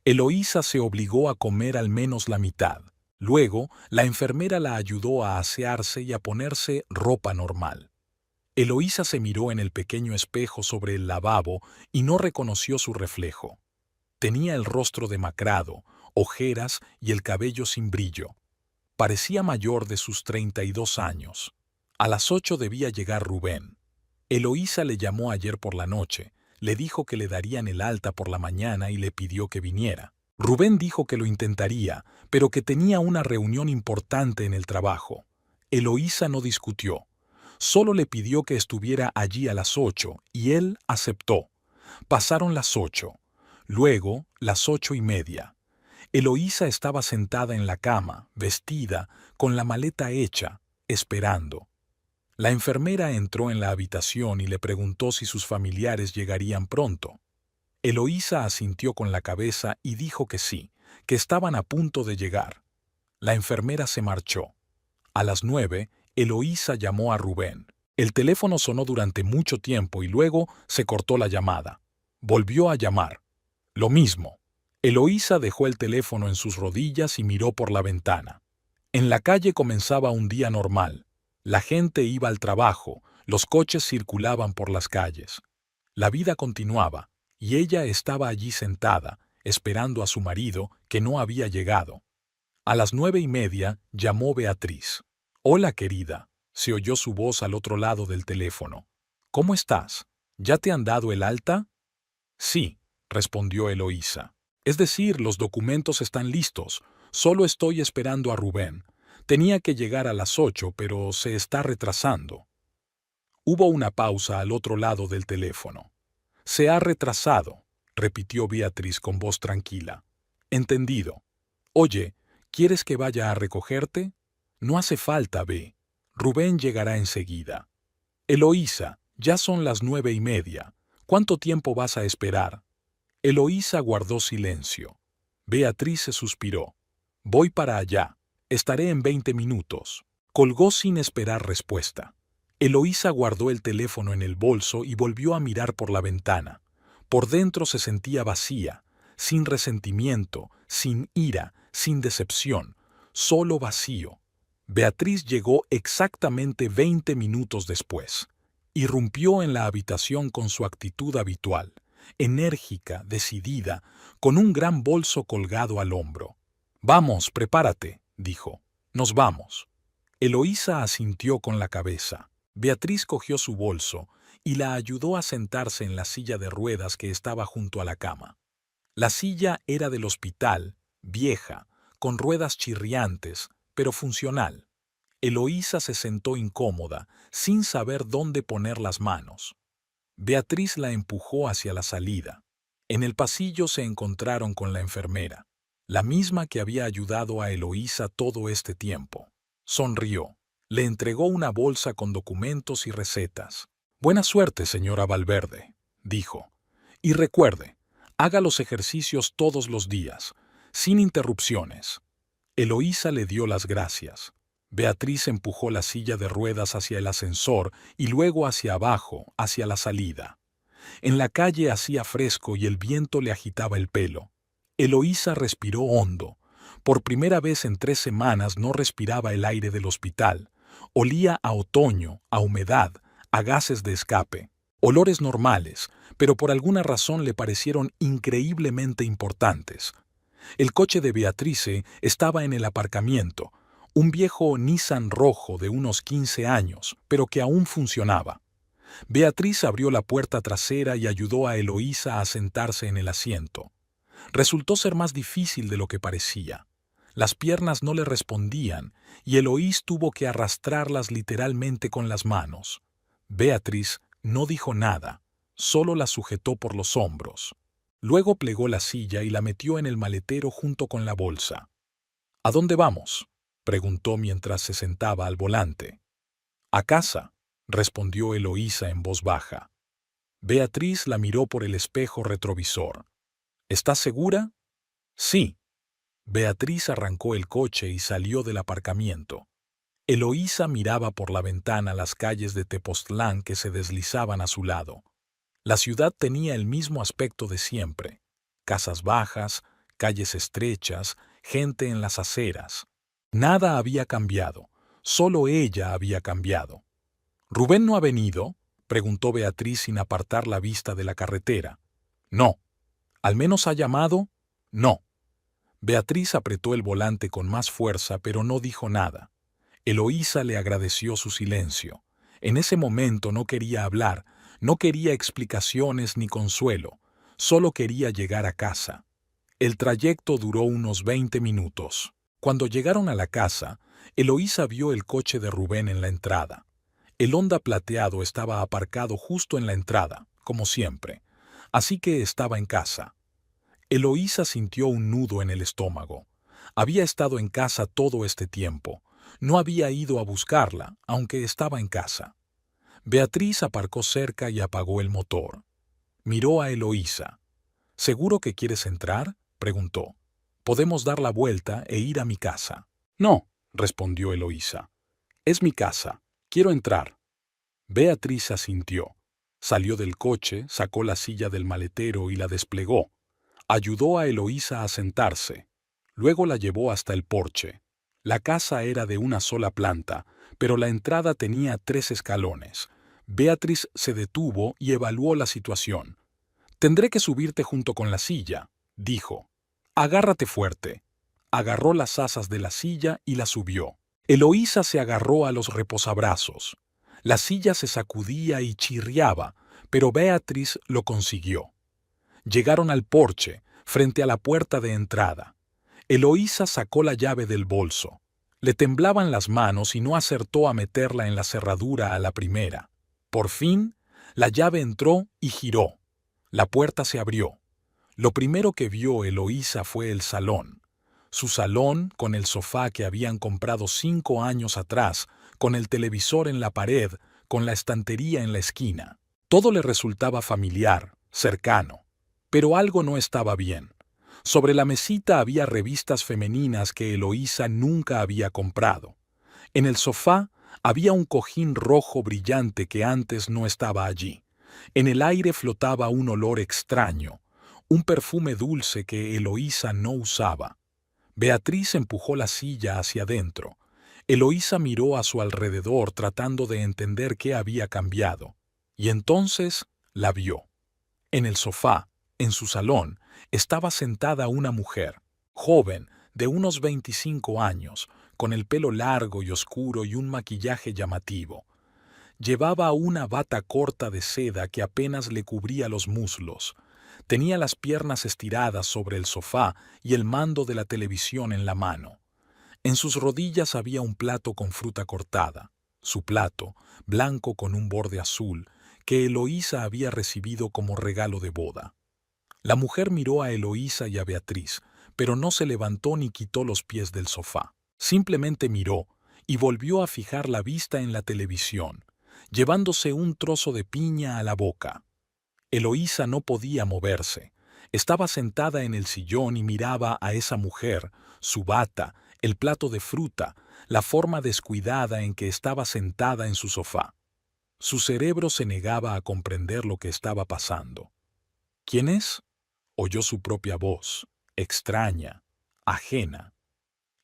Eloísa se obligó a comer al menos la mitad. Luego, la enfermera la ayudó a asearse y a ponerse ropa normal. Eloísa se miró en el pequeño espejo sobre el lavabo y no reconoció su reflejo. Tenía el rostro demacrado, ojeras y el cabello sin brillo. Parecía mayor de sus 32 años. A las 8 debía llegar Rubén. Eloísa le llamó ayer por la noche, le dijo que le darían el alta por la mañana y le pidió que viniera. Rubén dijo que lo intentaría, pero que tenía una reunión importante en el trabajo. Eloísa no discutió. Solo le pidió que estuviera allí a las 8 y él aceptó. Pasaron las 8. Luego, las 8:30. Eloísa estaba sentada en la cama, vestida, con la maleta hecha, esperando. La enfermera entró en la habitación y le preguntó si sus familiares llegarían pronto. Eloísa asintió con la cabeza y dijo que sí, que estaban a punto de llegar. La enfermera se marchó. A las 9, Eloísa llamó a Rubén. El teléfono sonó durante mucho tiempo y luego se cortó la llamada. Volvió a llamar. Lo mismo. Eloísa dejó el teléfono en sus rodillas y miró por la ventana. En la calle comenzaba un día normal. La gente iba al trabajo, los coches circulaban por las calles. La vida continuaba, y ella estaba allí sentada, esperando a su marido, que no había llegado. A las 9:30 llamó Beatriz. «Hola, querida», se oyó su voz al otro lado del teléfono. «¿Cómo estás? ¿Ya te han dado el alta?» «Sí», respondió Eloísa. «Es decir, los documentos están listos. Solo estoy esperando a Rubén. Tenía que llegar a las 8, pero se está retrasando». Hubo una pausa al otro lado del teléfono. «Se ha retrasado», repitió Beatriz con voz tranquila. «Entendido. Oye, ¿quieres que vaya a recogerte?» «No hace falta, ve. Rubén llegará enseguida». «Eloísa, ya son las 9:30. ¿Cuánto tiempo vas a esperar?» Eloísa guardó silencio. Beatriz se suspiró. «Voy para allá. Estaré en 20 minutos». Colgó sin esperar respuesta. Eloísa guardó el teléfono en el bolso y volvió a mirar por la ventana. Por dentro se sentía vacía, sin resentimiento, sin ira, sin decepción, solo vacío. Beatriz llegó exactamente 20 minutos después. Irrumpió en la habitación con su actitud habitual, enérgica, decidida, con un gran bolso colgado al hombro. «Vamos, prepárate», dijo. «Nos vamos». Eloísa asintió con la cabeza. Beatriz cogió su bolso y la ayudó a sentarse en la silla de ruedas que estaba junto a la cama. La silla era del hospital, vieja, con ruedas chirriantes, pero funcional. Eloísa se sentó incómoda, sin saber dónde poner las manos. Beatriz la empujó hacia la salida. En el pasillo se encontraron con la enfermera, la misma que había ayudado a Eloísa todo este tiempo. Sonrió. Le entregó una bolsa con documentos y recetas. «Buena suerte, señora Valverde», dijo. «Y recuerde, haga los ejercicios todos los días, sin interrupciones». Eloísa le dio las gracias. Beatriz empujó la silla de ruedas hacia el ascensor y luego hacia abajo, hacia la salida. En la calle hacía fresco y el viento le agitaba el pelo. Eloísa respiró hondo. Por primera vez en 3 semanas no respiraba el aire del hospital. Olía a otoño, a humedad, a gases de escape. Olores normales, pero por alguna razón le parecieron increíblemente importantes. El coche de Beatrice estaba en el aparcamiento. Un viejo Nissan rojo de unos 15 años, pero que aún funcionaba. Beatriz abrió la puerta trasera y ayudó a Eloísa a sentarse en el asiento. Resultó ser más difícil de lo que parecía. Las piernas no le respondían y Eloís tuvo que arrastrarlas literalmente con las manos. Beatriz no dijo nada, solo la sujetó por los hombros. Luego plegó la silla y la metió en el maletero junto con la bolsa. ¿A dónde vamos?, preguntó mientras se sentaba al volante. A casa, respondió Eloísa en voz baja. Beatriz la miró por el espejo retrovisor. ¿Estás segura? Sí. Beatriz arrancó el coche y salió del aparcamiento. Eloísa miraba por la ventana las calles de Tepoztlán que se deslizaban a su lado. La ciudad tenía el mismo aspecto de siempre. Casas bajas, calles estrechas, gente en las aceras. Nada había cambiado, solo ella había cambiado. ¿Rubén no ha venido?, preguntó Beatriz sin apartar la vista de la carretera. No. ¿Al menos ha llamado? No. Beatriz apretó el volante con más fuerza, pero no dijo nada. Eloísa le agradeció su silencio. En ese momento no quería hablar, no quería explicaciones ni consuelo, solo quería llegar a casa. El trayecto duró unos 20 minutos. Cuando llegaron a la casa, Eloísa vio el coche de Rubén en la entrada. El Honda plateado estaba aparcado justo en la entrada, como siempre, así que estaba en casa. Eloísa sintió un nudo en el estómago. Había estado en casa todo este tiempo. No había ido a buscarla, aunque estaba en casa. Beatriz aparcó cerca y apagó el motor. Miró a Eloísa. ¿Seguro que quieres entrar?, preguntó. Podemos dar la vuelta e ir a mi casa. No, respondió Eloísa. Es mi casa. Quiero entrar. Beatriz asintió. Salió del coche, sacó la silla del maletero y la desplegó. Ayudó a Eloísa a sentarse. Luego la llevó hasta el porche. La casa era de una sola planta, pero la entrada tenía 3 escalones. Beatriz se detuvo y evaluó la situación. «Tendré que subirte junto con la silla», dijo. «Agárrate fuerte». Agarró las asas de la silla y la subió. Eloísa se agarró a los reposabrazos. La silla se sacudía y chirriaba, pero Beatriz lo consiguió. Llegaron al porche, frente a la puerta de entrada. Eloísa sacó la llave del bolso. Le temblaban las manos y no acertó a meterla en la cerradura a la primera. Por fin, la llave entró y giró. La puerta se abrió. Lo primero que vio Eloísa fue el salón. Su salón, con el sofá que habían comprado 5 años atrás, con el televisor en la pared, con la estantería en la esquina. Todo le resultaba familiar, cercano. Pero algo no estaba bien. Sobre la mesita había revistas femeninas que Eloísa nunca había comprado. En el sofá había un cojín rojo brillante que antes no estaba allí. En el aire flotaba un olor extraño, un perfume dulce que Eloísa no usaba. Beatriz empujó la silla hacia adentro. Eloísa miró a su alrededor tratando de entender qué había cambiado. Y entonces la vio. En el sofá, en su salón, estaba sentada una mujer, joven, de unos 25 años, con el pelo largo y oscuro y un maquillaje llamativo. Llevaba una bata corta de seda que apenas le cubría los muslos. Tenía las piernas estiradas sobre el sofá y el mando de la televisión en la mano. En sus rodillas había un plato con fruta cortada. Su plato, blanco con un borde azul, que Eloísa había recibido como regalo de boda. La mujer miró a Eloísa y a Beatriz, pero no se levantó ni quitó los pies del sofá. Simplemente miró y volvió a fijar la vista en la televisión, llevándose un trozo de piña a la boca. Eloísa no podía moverse. Estaba sentada en el sillón y miraba a esa mujer, su bata, el plato de fruta, la forma descuidada en que estaba sentada en su sofá. Su cerebro se negaba a comprender lo que estaba pasando. ¿Quién es?, oyó su propia voz, extraña, ajena.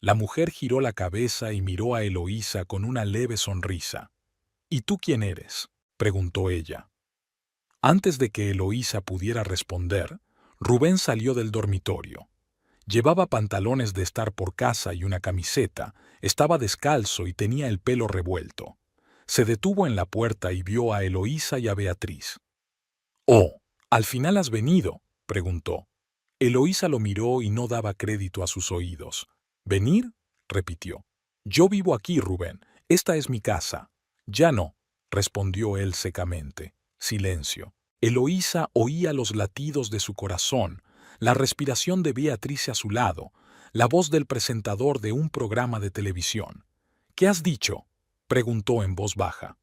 La mujer giró la cabeza y miró a Eloísa con una leve sonrisa. «¿Y tú quién eres?», preguntó ella. Antes de que Eloísa pudiera responder, Rubén salió del dormitorio. Llevaba pantalones de estar por casa y una camiseta, estaba descalzo y tenía el pelo revuelto. Se detuvo en la puerta y vio a Eloísa y a Beatriz. «Oh, ¿al final has venido?», preguntó. Eloísa lo miró y no daba crédito a sus oídos. «¿Venir?», repitió. «Yo vivo aquí, Rubén. Esta es mi casa». «Ya no», respondió él secamente. Silencio. Eloísa oía los latidos de su corazón, la respiración de Beatriz a su lado, la voz del presentador de un programa de televisión. «¿Qué has dicho?», preguntó en voz baja.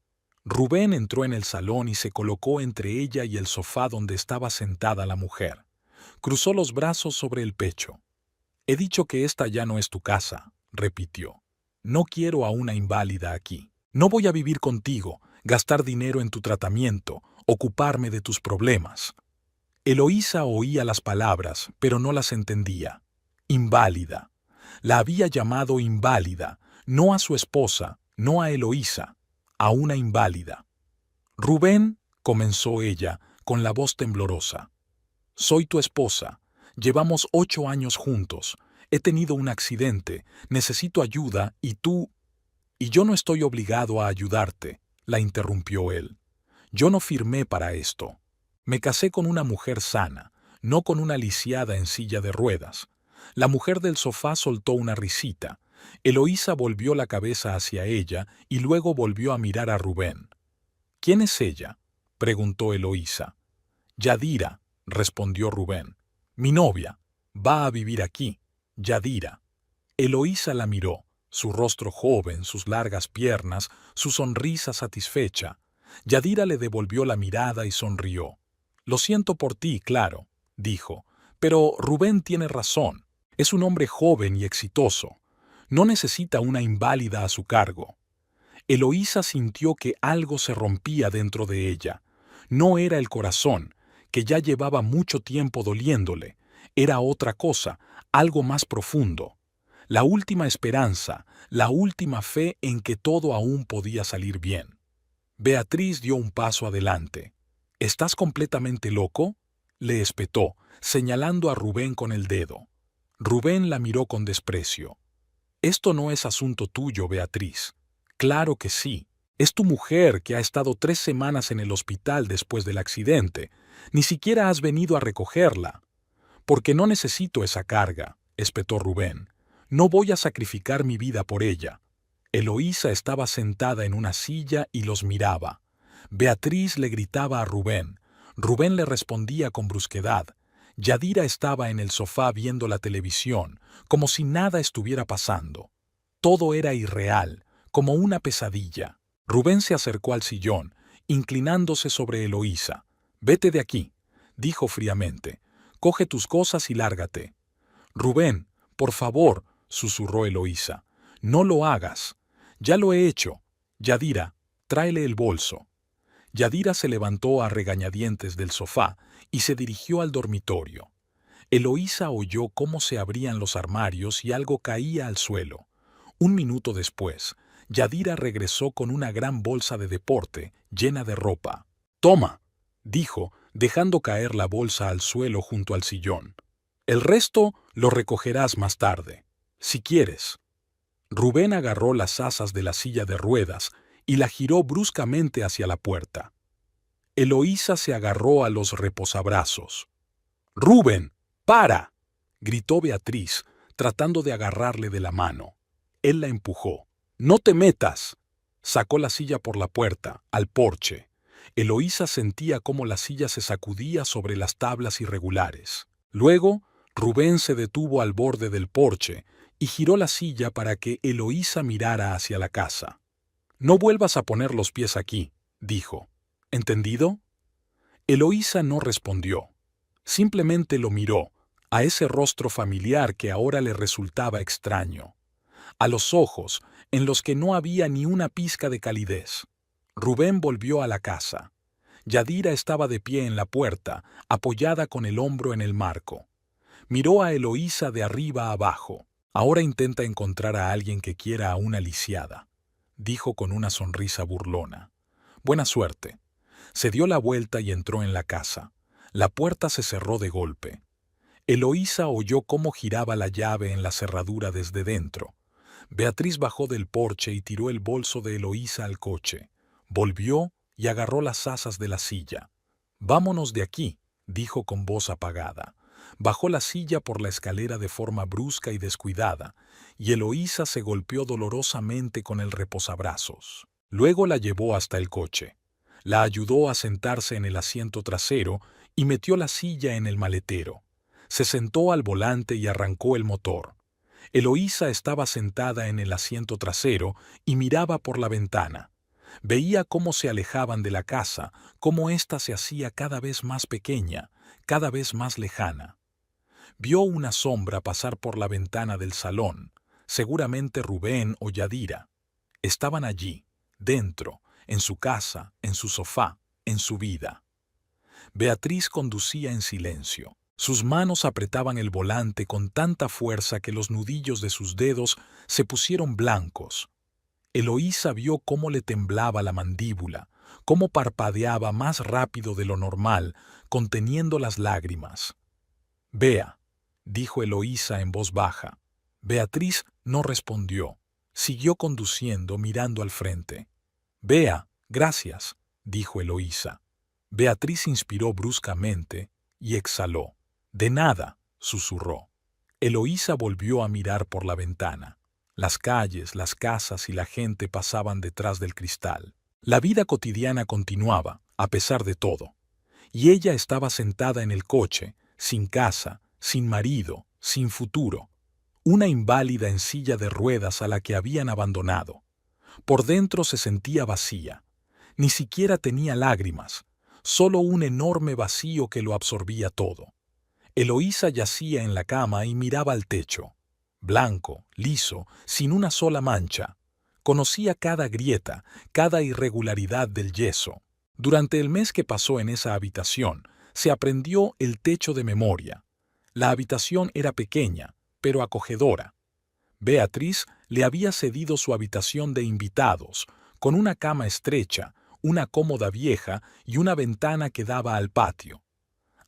Rubén entró en el salón y se colocó entre ella y el sofá donde estaba sentada la mujer. Cruzó los brazos sobre el pecho. «He dicho que esta ya no es tu casa», repitió. «No quiero a una inválida aquí. No voy a vivir contigo, gastar dinero en tu tratamiento, ocuparme de tus problemas». Eloísa oía las palabras, pero no las entendía. Inválida. La había llamado inválida, no a su esposa, no a Eloísa, a una inválida. «Rubén», comenzó ella, con la voz temblorosa. «Soy tu esposa. Llevamos 8 años juntos. He tenido un accidente, necesito ayuda y tú...». «Y yo no estoy obligado a ayudarte», la interrumpió él. «Yo no firmé para esto. Me casé con una mujer sana, no con una lisiada en silla de ruedas». La mujer del sofá soltó una risita. Eloísa volvió la cabeza hacia ella y luego volvió a mirar a Rubén. «¿Quién es ella?», preguntó Eloísa. «Yadira», respondió Rubén. «Mi novia. Va a vivir aquí. Yadira». Eloísa la miró, su rostro joven, sus largas piernas, su sonrisa satisfecha. Yadira le devolvió la mirada y sonrió. «Lo siento por ti, claro», dijo, «pero Rubén tiene razón. Es un hombre joven y exitoso. No necesita una inválida a su cargo». Eloísa sintió que algo se rompía dentro de ella. No era el corazón, que ya llevaba mucho tiempo doliéndole. Era otra cosa, algo más profundo. La última esperanza, la última fe en que todo aún podía salir bien. Beatriz dio un paso adelante. «¿Estás completamente loco?», le espetó, señalando a Rubén con el dedo. Rubén la miró con desprecio. «Esto no es asunto tuyo, Beatriz». «Claro que sí. Es tu mujer que ha estado 3 semanas en el hospital después del accidente. Ni siquiera has venido a recogerla». «Porque no necesito esa carga», espetó Rubén. «No voy a sacrificar mi vida por ella». Eloísa estaba sentada en una silla y los miraba. Beatriz le gritaba a Rubén. Rubén le respondía con brusquedad. Yadira estaba en el sofá viendo la televisión, como si nada estuviera pasando. Todo era irreal, como una pesadilla. Rubén se acercó al sillón, inclinándose sobre Eloísa. «Vete de aquí», dijo fríamente. «Coge tus cosas y lárgate». «Rubén, por favor», susurró Eloísa. «No lo hagas». «Ya lo he hecho. Yadira, tráele el bolso». Yadira se levantó a regañadientes del sofá y se dirigió al dormitorio. Eloísa oyó cómo se abrían los armarios y algo caía al suelo. Un minuto después, Yadira regresó con una gran bolsa de deporte llena de ropa. «Toma», dijo, dejando caer la bolsa al suelo junto al sillón. «El resto lo recogerás más tarde, si quieres». Rubén agarró las asas de la silla de ruedas y la giró bruscamente hacia la puerta. Eloísa se agarró a los reposabrazos. «¡Rubén, para!», gritó Beatriz, tratando de agarrarle de la mano. Él la empujó. «¡No te metas!». Sacó la silla por la puerta, al porche. Eloísa sentía cómo la silla se sacudía sobre las tablas irregulares. Luego, Rubén se detuvo al borde del porche y giró la silla para que Eloísa mirara hacia la casa. «No vuelvas a poner los pies aquí», dijo. «¿Entendido?». Eloísa no respondió. Simplemente lo miró, a ese rostro familiar que ahora le resultaba extraño. A los ojos, en los que no había ni una pizca de calidez. Rubén volvió a la casa. Yadira estaba de pie en la puerta, apoyada con el hombro en el marco. Miró a Eloísa de arriba a abajo. «Ahora intenta encontrar a alguien que quiera a una lisiada», dijo con una sonrisa burlona. «Buena suerte». Se dio la vuelta y entró en la casa. La puerta se cerró de golpe. Eloísa oyó cómo giraba la llave en la cerradura desde dentro. Beatriz bajó del porche y tiró el bolso de Eloísa al coche. Volvió y agarró las asas de la silla. «Vámonos de aquí», dijo con voz apagada. Bajó la silla por la escalera de forma brusca y descuidada, y Eloísa se golpeó dolorosamente con el reposabrazos. Luego la llevó hasta el coche. La ayudó a sentarse en el asiento trasero y metió la silla en el maletero. Se sentó al volante y arrancó el motor. Eloísa estaba sentada en el asiento trasero y miraba por la ventana. Veía cómo se alejaban de la casa, cómo ésta se hacía cada vez más pequeña, cada vez más lejana. Vio una sombra pasar por la ventana del salón, seguramente Rubén o Yadira. Estaban allí, dentro, en su casa, en su sofá, en su vida. Beatriz conducía en silencio. Sus manos apretaban el volante con tanta fuerza que los nudillos de sus dedos se pusieron blancos. Eloísa vio cómo le temblaba la mandíbula, cómo parpadeaba más rápido de lo normal, conteniendo las lágrimas. «Vea», dijo Eloísa en voz baja. Beatriz no respondió. Siguió conduciendo, mirando al frente. «Vea, gracias», dijo Eloísa. Beatriz inspiró bruscamente y exhaló. «De nada», susurró. Eloísa volvió a mirar por la ventana. Las calles, las casas y la gente pasaban detrás del cristal. La vida cotidiana continuaba, a pesar de todo. Y ella estaba sentada en el coche, sin casa, sin marido, sin futuro. Una inválida en silla de ruedas a la que habían abandonado. Por dentro se sentía vacía. Ni siquiera tenía lágrimas, solo un enorme vacío que lo absorbía todo. Eloísa yacía en la cama y miraba al techo. Blanco, liso, sin una sola mancha. Conocía cada grieta, cada irregularidad del yeso. Durante el mes que pasó en esa habitación, se aprendió el techo de memoria. La habitación era pequeña, pero acogedora. Beatriz le había cedido su habitación de invitados, con una cama estrecha, una cómoda vieja y una ventana que daba al patio.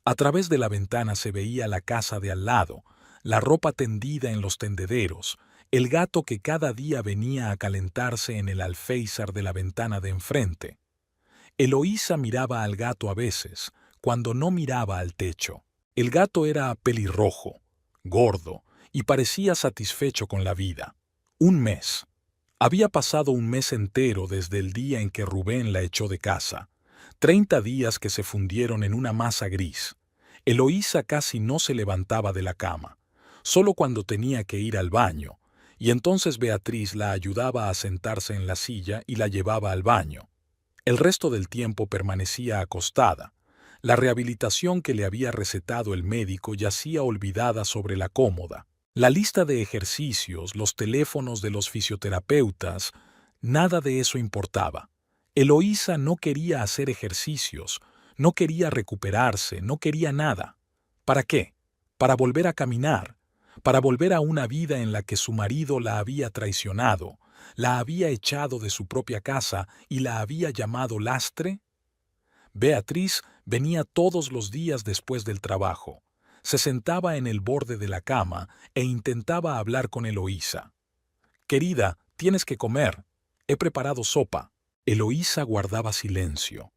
A través de la ventana se veía la casa de al lado, la ropa tendida en los tendederos, el gato que cada día venía a calentarse en el alféizar de la ventana de enfrente. Eloísa miraba al gato a veces, cuando no miraba al techo. El gato era pelirrojo, gordo, y parecía satisfecho con la vida. Un mes. Había pasado un mes entero desde el día en que Rubén la echó de casa. 30 días que se fundieron en una masa gris. Eloísa casi no se levantaba de la cama, solo cuando tenía que ir al baño, y entonces Beatriz la ayudaba a sentarse en la silla y la llevaba al baño. El resto del tiempo permanecía acostada. La rehabilitación que le había recetado el médico yacía olvidada sobre la cómoda. La lista de ejercicios, los teléfonos de los fisioterapeutas, nada de eso importaba. Eloísa no quería hacer ejercicios, no quería recuperarse, no quería nada. ¿Para qué? Para volver a caminar, para volver a una vida en la que su marido la había traicionado, la había echado de su propia casa y la había llamado lastre. Beatriz venía todos los días después del trabajo. Se sentaba en el borde de la cama e intentaba hablar con Eloísa. «Querida, tienes que comer. He preparado sopa». Eloísa guardaba silencio.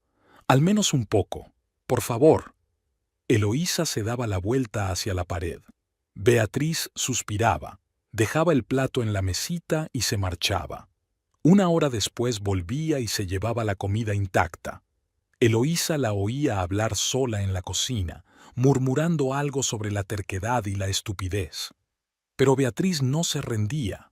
«Al menos un poco. Por favor». Eloísa se daba la vuelta hacia la pared. Beatriz suspiraba, dejaba el plato en la mesita y se marchaba. Una hora después volvía y se llevaba la comida intacta. Eloísa la oía hablar sola en la cocina, murmurando algo sobre la terquedad y la estupidez. Pero Beatriz no se rendía.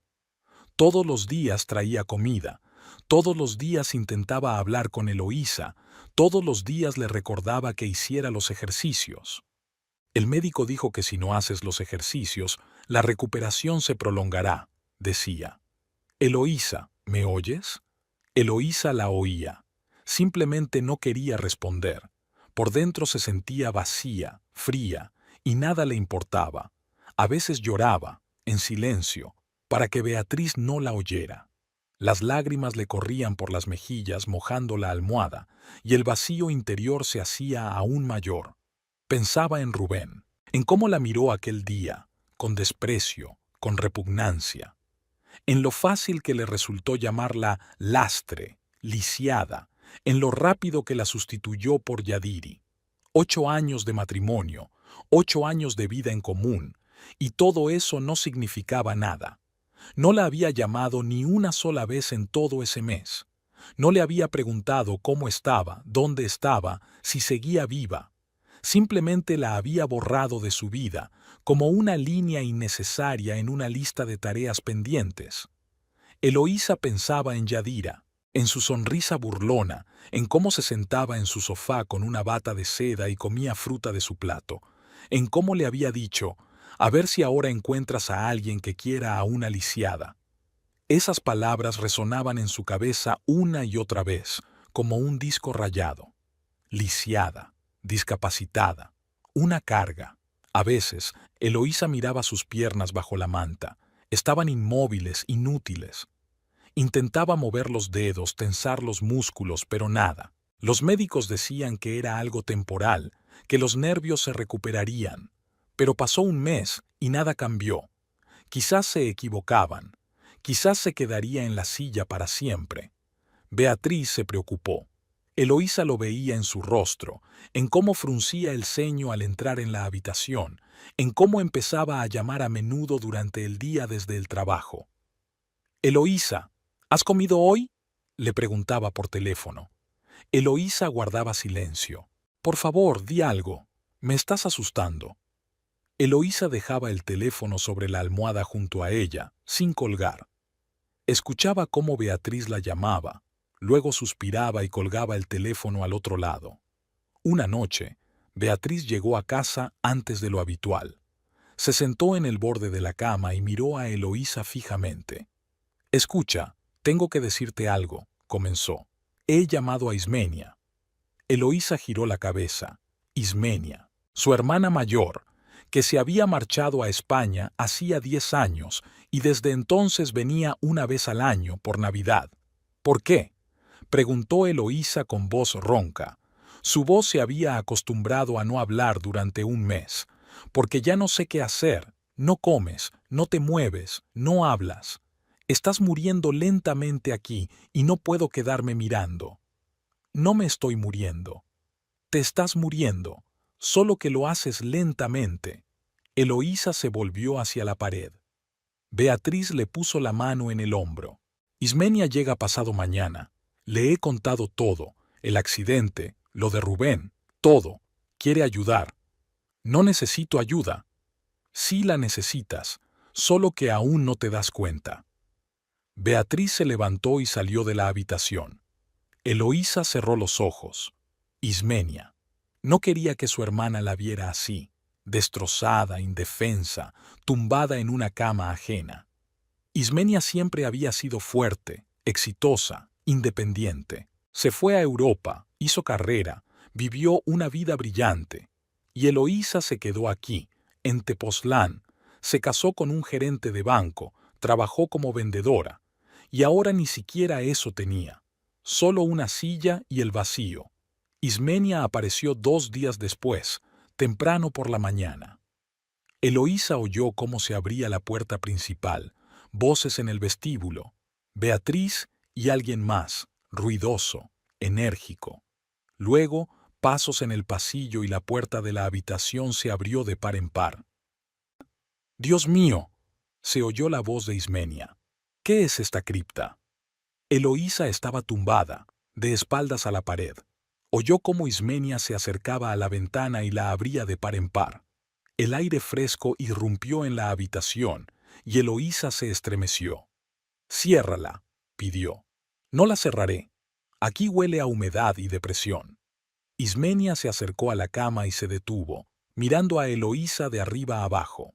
Todos los días traía comida, todos los días intentaba hablar con Eloísa, todos los días le recordaba que hiciera los ejercicios. El médico dijo que si no haces los ejercicios, la recuperación se prolongará, decía. «Eloísa, ¿me oyes?» Eloísa la oía. Simplemente no quería responder. Por dentro se sentía vacía, fría, y nada le importaba. A veces lloraba, en silencio, para que Beatriz no la oyera. Las lágrimas le corrían por las mejillas mojando la almohada, y el vacío interior se hacía aún mayor. Pensaba en Rubén. en cómo la miró aquel día, con desprecio, con repugnancia, en lo fácil que le resultó llamarla lastre, lisiada, en lo rápido que la sustituyó por Yadiri. 8 años de matrimonio, 8 años de vida en común, y todo eso no significaba nada. No la había llamado ni una sola vez en todo ese mes. No le había preguntado cómo estaba, dónde estaba, si seguía viva. Simplemente la había borrado de su vida, como una línea innecesaria en una lista de tareas pendientes. Eloísa pensaba en Yadira, en su sonrisa burlona, en cómo se sentaba en su sofá con una bata de seda y comía fruta de su plato, en cómo le había dicho, a ver si ahora encuentras a alguien que quiera a una lisiada. Esas palabras resonaban en su cabeza una y otra vez, como un disco rayado. Lisiada, discapacitada, una carga. A veces, Eloísa miraba sus piernas bajo la manta. Estaban inmóviles, inútiles. Intentaba mover los dedos, tensar los músculos, pero nada. Los médicos decían que era algo temporal, que los nervios se recuperarían. Pero pasó un mes y nada cambió. Quizás se equivocaban. Quizás se quedaría en la silla para siempre. Beatriz se preocupó. Eloísa lo veía en su rostro, en cómo fruncía el ceño al entrar en la habitación, en cómo empezaba a llamar a menudo durante el día desde el trabajo. «Eloísa, ¿has comido hoy?», le preguntaba por teléfono. Eloísa guardaba silencio. «Por favor, di algo. Me estás asustando». Eloísa dejaba el teléfono sobre la almohada junto a ella, sin colgar. Escuchaba cómo Beatriz la llamaba, luego suspiraba y colgaba el teléfono al otro lado. Una noche, Beatriz llegó a casa antes de lo habitual. Se sentó en el borde de la cama y miró a Eloísa fijamente. «Escucha, tengo que decirte algo», comenzó. «He llamado a Ismenia». Eloísa giró la cabeza. Ismenia, su hermana mayor, que se había marchado a España hacía 10 años y desde entonces venía una vez al año por Navidad. «¿Por qué?», preguntó Eloísa con voz ronca. Su voz se había acostumbrado a no hablar durante un mes. «Porque ya no sé qué hacer. No comes, no te mueves, no hablas. Estás muriendo lentamente aquí y no puedo quedarme mirando». «No me estoy muriendo. Te estás muriendo, solo que lo haces lentamente». Eloísa se volvió hacia la pared. Beatriz le puso la mano en el hombro. «Ismenia llega pasado mañana. Le he contado todo, el accidente, lo de Rubén, todo. Quiere ayudar». «No necesito ayuda». «Sí la necesitas, solo que aún no te das cuenta». Beatriz se levantó y salió de la habitación. Eloísa cerró los ojos. Ismenia. No quería que su hermana la viera así, destrozada, indefensa, tumbada en una cama ajena. Ismenia siempre había sido fuerte, exitosa, independiente. Se fue a Europa, hizo carrera, vivió una vida brillante. Y Eloísa se quedó aquí, en Tepoztlán, se casó con un gerente de banco, trabajó como vendedora. Y ahora ni siquiera eso tenía, solo una silla y el vacío. Ismenia apareció 2 días después, temprano por la mañana. Eloísa oyó cómo se abría la puerta principal, voces en el vestíbulo, Beatriz y alguien más, ruidoso, enérgico. Luego, pasos en el pasillo y la puerta de la habitación se abrió de par en par. «Dios mío», se oyó la voz de Ismenia. «¿Qué es esta cripta?». Eloísa estaba tumbada, de espaldas a la pared. Oyó cómo Ismenia se acercaba a la ventana y la abría de par en par. El aire fresco irrumpió en la habitación y Eloísa se estremeció. «Ciérrala», pidió. «No la cerraré. Aquí huele a humedad y depresión». Ismenia se acercó a la cama y se detuvo, mirando a Eloísa de arriba a abajo.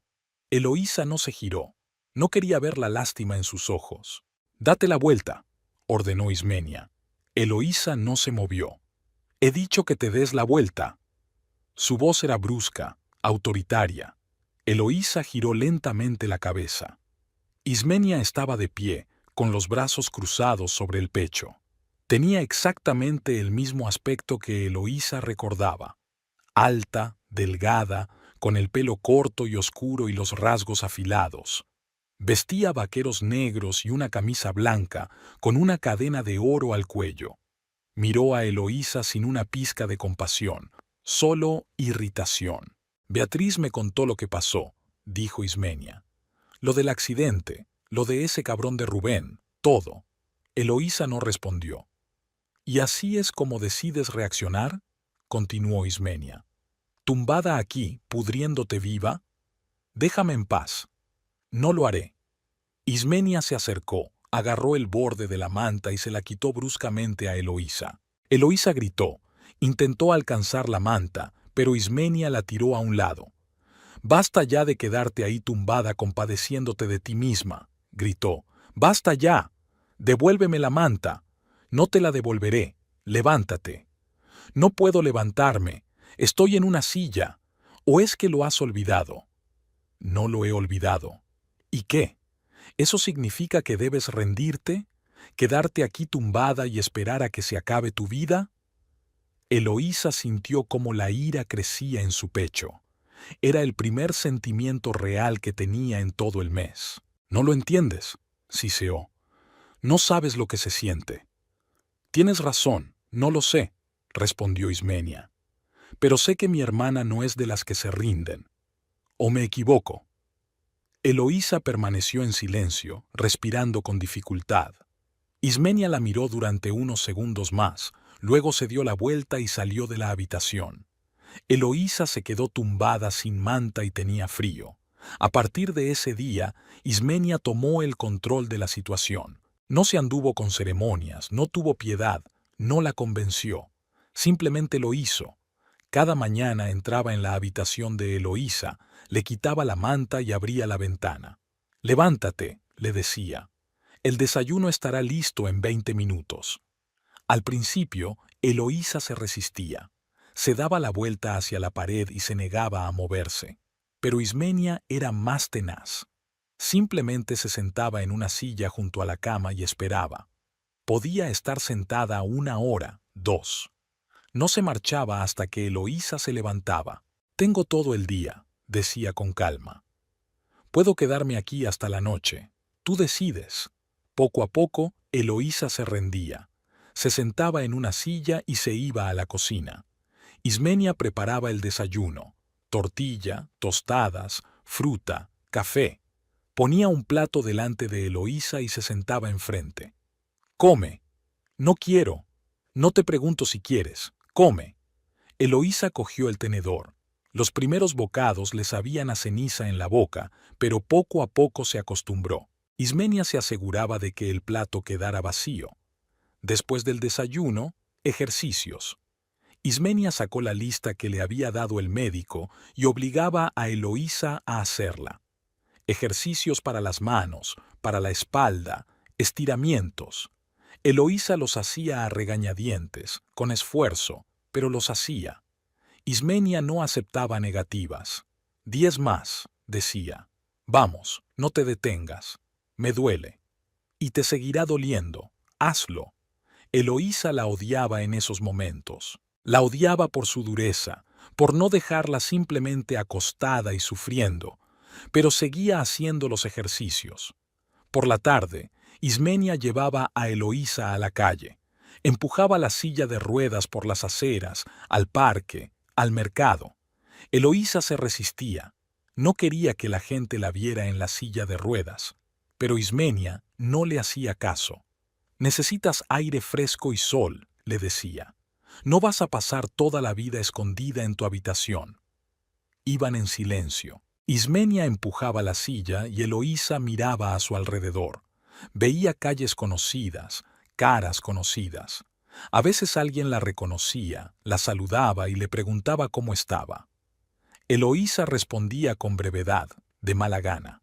Eloísa no se giró. No quería ver la lástima en sus ojos. «Date la vuelta», ordenó Ismenia. Eloísa no se movió. «He dicho que te des la vuelta». Su voz era brusca, autoritaria. Eloísa giró lentamente la cabeza. Ismenia estaba de pie, con los brazos cruzados sobre el pecho. Tenía exactamente el mismo aspecto que Eloísa recordaba. Alta, delgada, con el pelo corto y oscuro y los rasgos afilados. Vestía vaqueros negros y una camisa blanca con una cadena de oro al cuello. Miró a Eloísa sin una pizca de compasión, solo irritación. Beatriz me contó lo que pasó, dijo Ismenia. Lo del accidente, lo de ese cabrón de Rubén, todo. Eloísa no respondió. ¿Y así es como decides reaccionar?, continuó Ismenia. ¿Tumbada aquí, pudriéndote viva? Déjame en paz. No lo haré. Ismenia se acercó, agarró el borde de la manta y se la quitó bruscamente a Eloísa. Eloísa gritó, intentó alcanzar la manta, pero Ismenia la tiró a un lado. «Basta ya de quedarte ahí tumbada compadeciéndote de ti misma», gritó. «Basta ya. Devuélveme la manta. No te la devolveré. Levántate». «No puedo levantarme. Estoy en una silla. ¿O es que lo has olvidado?» «No lo he olvidado». «¿Y qué? ¿Eso significa que debes rendirte? ¿Quedarte aquí tumbada y esperar a que se acabe tu vida?» Eloísa sintió cómo la ira crecía en su pecho. Era el primer sentimiento real que tenía en todo el mes. «¿No lo entiendes?», siseó. «No sabes lo que se siente». «Tienes razón, no lo sé», respondió Ismenia. «Pero sé que mi hermana no es de las que se rinden. ¿O me equivoco?» Eloísa permaneció en silencio, respirando con dificultad. Ismenia la miró durante unos segundos más, luego se dio la vuelta y salió de la habitación. Eloísa se quedó tumbada sin manta y tenía frío. A partir de ese día, Ismenia tomó el control de la situación. No se anduvo con ceremonias, no tuvo piedad, no la convenció. Simplemente lo hizo. Cada mañana entraba en la habitación de Eloísa, le quitaba la manta y abría la ventana. «Levántate», le decía. «El desayuno estará listo en 20 minutos». Al principio, Eloísa se resistía. Se daba la vuelta hacia la pared y se negaba a moverse. Pero Ismenia era más tenaz. Simplemente se sentaba en una silla junto a la cama y esperaba. Podía estar sentada 1 hora, 2. No se marchaba hasta que Eloísa se levantaba. «Tengo todo el día», decía con calma. «Puedo quedarme aquí hasta la noche. Tú decides». Poco a poco, Eloísa se rendía. Se sentaba en una silla y se iba a la cocina. Ismenia preparaba el desayuno: tortilla, tostadas, fruta, café. Ponía un plato delante de Eloísa y se sentaba enfrente. «Come». «No quiero». «No te pregunto si quieres. Come». Eloísa cogió el tenedor. Los primeros bocados le sabían a ceniza en la boca, pero poco a poco se acostumbró. Ismenia se aseguraba de que el plato quedara vacío. Después del desayuno, ejercicios. Ismenia sacó la lista que le había dado el médico y obligaba a Eloísa a hacerla. Ejercicios para las manos, para la espalda, estiramientos. Eloísa los hacía a regañadientes, con esfuerzo, pero los hacía. Ismenia no aceptaba negativas. 10 más, decía. «Vamos, no te detengas. Me duele. Y te seguirá doliendo. Hazlo». Eloísa la odiaba en esos momentos. La odiaba por su dureza, por no dejarla simplemente acostada y sufriendo, pero seguía haciendo los ejercicios. Por la tarde, Ismenia llevaba a Eloísa a la calle. Empujaba la silla de ruedas por las aceras, al parque, al mercado. Eloísa se resistía. No quería que la gente la viera en la silla de ruedas. Pero Ismenia no le hacía caso. «Necesitas aire fresco y sol», le decía. «No vas a pasar toda la vida escondida en tu habitación». Iban en silencio. Ismenia empujaba la silla y Eloísa miraba a su alrededor. Veía calles conocidas, caras conocidas. A veces alguien la reconocía, la saludaba y le preguntaba cómo estaba. Eloísa respondía con brevedad, de mala gana.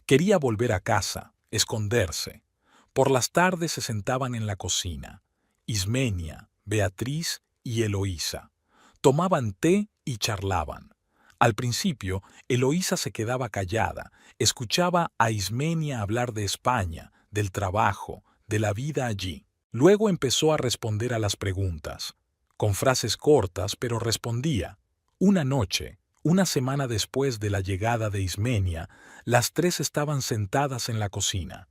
Quería volver a casa, esconderse. Por las tardes se sentaban en la cocina. Ismenia, Beatriz y Eloísa. Tomaban té y charlaban. Al principio, Eloísa se quedaba callada, escuchaba a Ismenia hablar de España, del trabajo, de la vida allí. Luego empezó a responder a las preguntas. Con frases cortas, pero respondía. «Una noche, Una semana después de la llegada de Ismenia, las tres estaban sentadas en la cocina.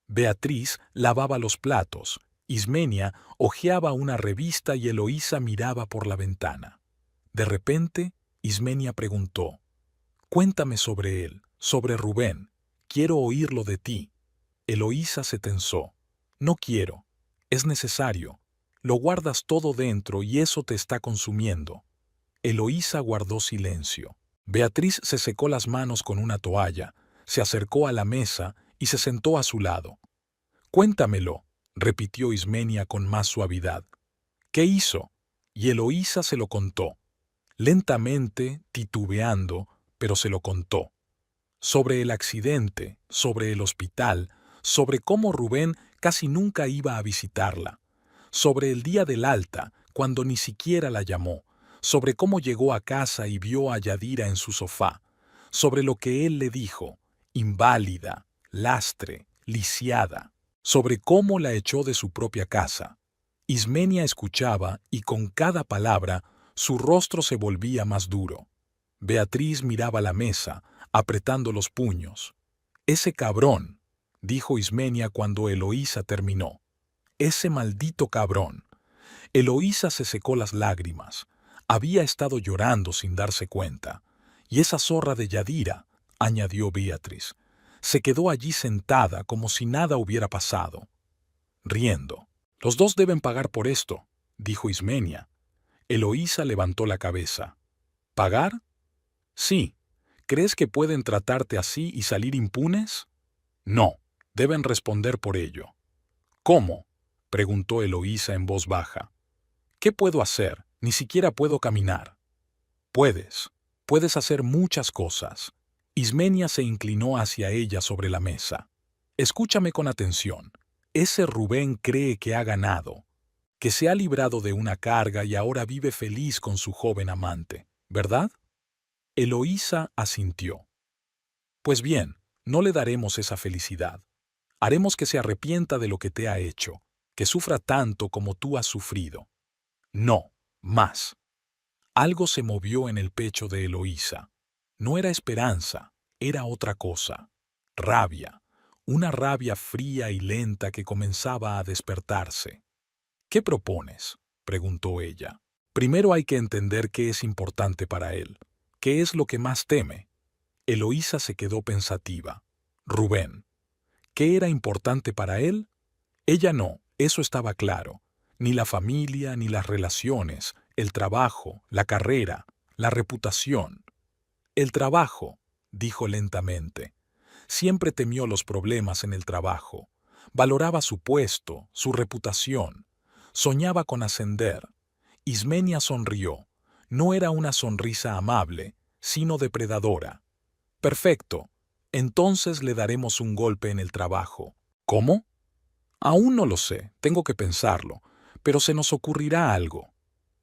Beatriz lavaba los platos, Ismenia hojeaba una revista y Eloísa miraba por la ventana. De repente, Ismenia preguntó: «Cuéntame sobre él, sobre Rubén. Quiero oírlo de ti». Eloísa se tensó. «No quiero. Es necesario. Lo guardas todo dentro y eso te está consumiendo». Eloísa guardó silencio. Beatriz se secó las manos con una toalla, se acercó a la mesa y se sentó a su lado. «Cuéntamelo», repitió Ismenia con más suavidad. «¿Qué hizo?» Y Eloísa se lo contó. Lentamente, titubeando, pero se lo contó. Sobre el accidente, sobre el hospital, sobre cómo Rubén casi nunca iba a visitarla, sobre el día del alta, cuando ni siquiera la llamó, sobre cómo llegó a casa y vio a Yadira en su sofá, sobre lo que él le dijo, inválida, lastre, lisiada, sobre cómo la echó de su propia casa. Ismenia escuchaba y con cada palabra su rostro se volvía más duro. Beatriz miraba la mesa, apretando los puños. «Ese cabrón», dijo Ismenia cuando Eloísa terminó. «Ese maldito cabrón». Eloísa se secó las lágrimas. Había estado llorando sin darse cuenta. «Y esa zorra de Yadira», añadió Beatriz. Se quedó allí sentada como si nada hubiera pasado, riendo. «Los dos deben pagar por esto», dijo Ismenia. Eloísa levantó la cabeza. «¿Pagar?» «Sí. ¿Crees que pueden tratarte así y salir impunes?» «No. Deben responder por ello». «¿Cómo?», preguntó Eloísa en voz baja. «¿Qué puedo hacer? Ni siquiera puedo caminar». «Puedes. Puedes hacer muchas cosas». Ismenia se inclinó hacia ella sobre la mesa. «Escúchame con atención. Ese Rubén cree que ha ganado, que se ha librado de una carga y ahora vive feliz con su joven amante, ¿verdad?» Eloísa asintió. «Pues bien, no le daremos esa felicidad. Haremos que se arrepienta de lo que te ha hecho, que sufra tanto como tú has sufrido». «No, más». Algo se movió en el pecho de Eloísa. No era esperanza, era otra cosa. Rabia, una rabia fría y lenta que comenzaba a despertarse. «¿Qué propones?», preguntó ella. «Primero hay que entender qué es importante para él. ¿Qué es lo que más teme?». Eloísa se quedó pensativa. Rubén. ¿Qué era importante para él? Ella no, eso estaba claro. Ni la familia, ni las relaciones, el trabajo, la carrera, la reputación. «El trabajo», dijo lentamente. Siempre temió los problemas en el trabajo. Valoraba su puesto, su reputación. Soñaba con ascender. Ismenia sonrió. No era una sonrisa amable, sino depredadora. «Perfecto. Entonces le daremos un golpe en el trabajo». «¿Cómo?» «Aún no lo sé, tengo que pensarlo, pero se nos ocurrirá algo».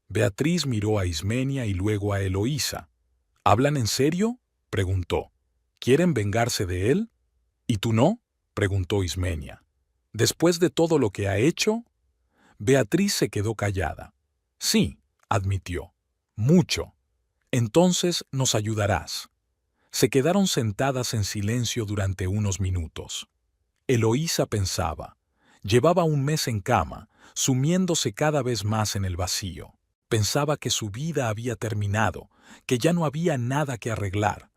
Beatriz miró a Ismenia y luego a Eloísa. «¿Hablan en serio?», preguntó. «¿Quieren vengarse de él?». «¿Y tú no?», preguntó Ismenia. «¿Después de todo lo que ha hecho?». Beatriz se quedó callada. «Sí», admitió. «Mucho. Entonces nos ayudarás». Se quedaron sentadas en silencio durante unos minutos. Eloísa pensaba. Llevaba un mes en cama, sumiéndose cada vez más en el vacío. Pensaba que su vida había terminado, que ya no había nada que arreglar.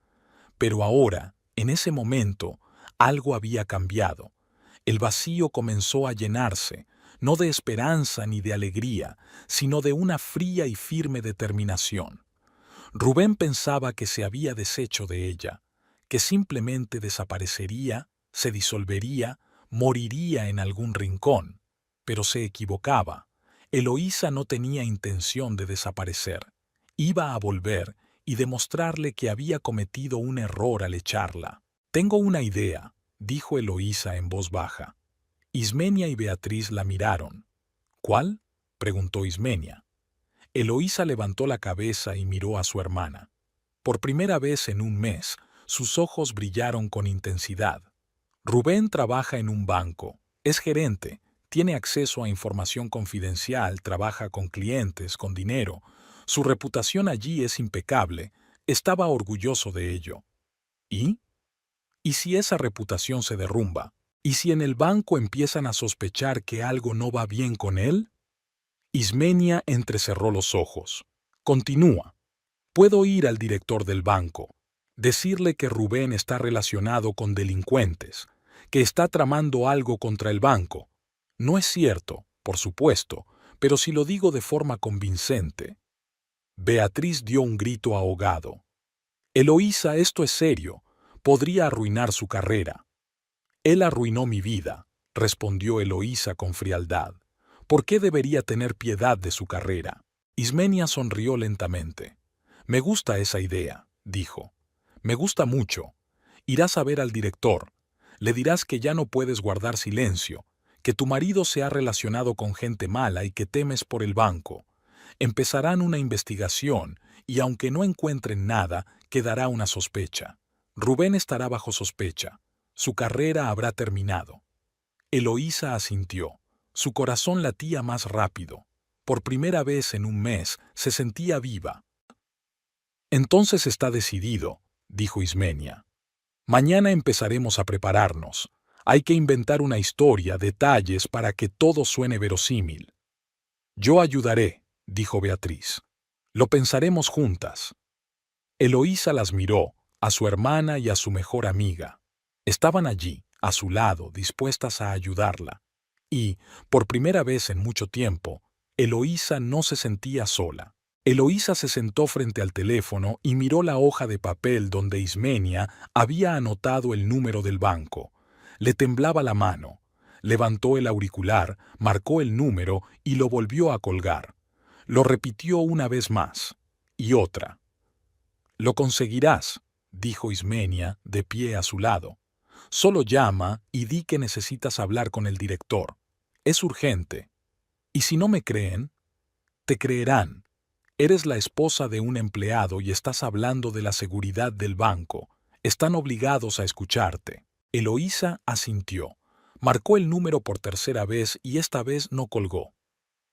Pero ahora, en ese momento, algo había cambiado. El vacío comenzó a llenarse, no de esperanza ni de alegría, sino de una fría y firme determinación. Rubén pensaba que se había deshecho de ella, que simplemente desaparecería, se disolvería, moriría en algún rincón. Pero se equivocaba. Eloísa no tenía intención de desaparecer. Iba a volver y demostrarle que había cometido un error al echarla. «Tengo una idea», dijo Eloísa en voz baja. Ismenia y Beatriz la miraron. «¿Cuál?», preguntó Ismenia. Eloísa levantó la cabeza y miró a su hermana. Por primera vez en un mes, sus ojos brillaron con intensidad. «Rubén trabaja en un banco, es gerente, tiene acceso a información confidencial, trabaja con clientes, con dinero. Su reputación allí es impecable. Estaba orgulloso de ello. ¿Y? ¿Y si esa reputación se derrumba? ¿Y si en el banco empiezan a sospechar que algo no va bien con él? Ismenia entrecerró los ojos. Continúa. Puedo ir al director del banco, decirle que Rubén está relacionado con delincuentes, que está tramando algo contra el banco. No es cierto, por supuesto, pero si lo digo de forma convincente. Beatriz dio un grito ahogado. Eloísa, esto es serio. Podría arruinar su carrera. Él arruinó mi vida, respondió Eloísa con frialdad. ¿Por qué debería tener piedad de su carrera? Ismenia sonrió lentamente. Me gusta esa idea, dijo. Me gusta mucho. Irás a ver al director. Le dirás que ya no puedes guardar silencio, que tu marido se ha relacionado con gente mala y que temes por el banco. Empezarán una investigación y aunque no encuentren nada, quedará una sospecha. Rubén estará bajo sospecha. Su carrera habrá terminado. Eloísa asintió. Su corazón latía más rápido. Por primera vez en un mes se sentía viva. Entonces está decidido, dijo Ismenia. Mañana empezaremos a prepararnos. Hay que inventar una historia, detalles para que todo suene verosímil. Yo ayudaré, dijo Beatriz. Lo pensaremos juntas. Eloísa las miró, a su hermana y a su mejor amiga. Estaban allí, a su lado, dispuestas a ayudarla. Y, por primera vez en mucho tiempo, Eloísa no se sentía sola. Eloísa se sentó frente al teléfono y miró la hoja de papel donde Ismenia había anotado el número del banco. Le temblaba la mano. Levantó el auricular, marcó el número y lo volvió a colgar. Lo repitió una vez más. Y otra. Lo conseguirás, dijo Ismenia, de pie a su lado. Solo llama y di que necesitas hablar con el director. Es urgente. ¿Y si no me creen? Te creerán. Eres la esposa de un empleado y estás hablando de la seguridad del banco. Están obligados a escucharte. Eloísa asintió. Marcó el número por tercera vez y esta vez no colgó.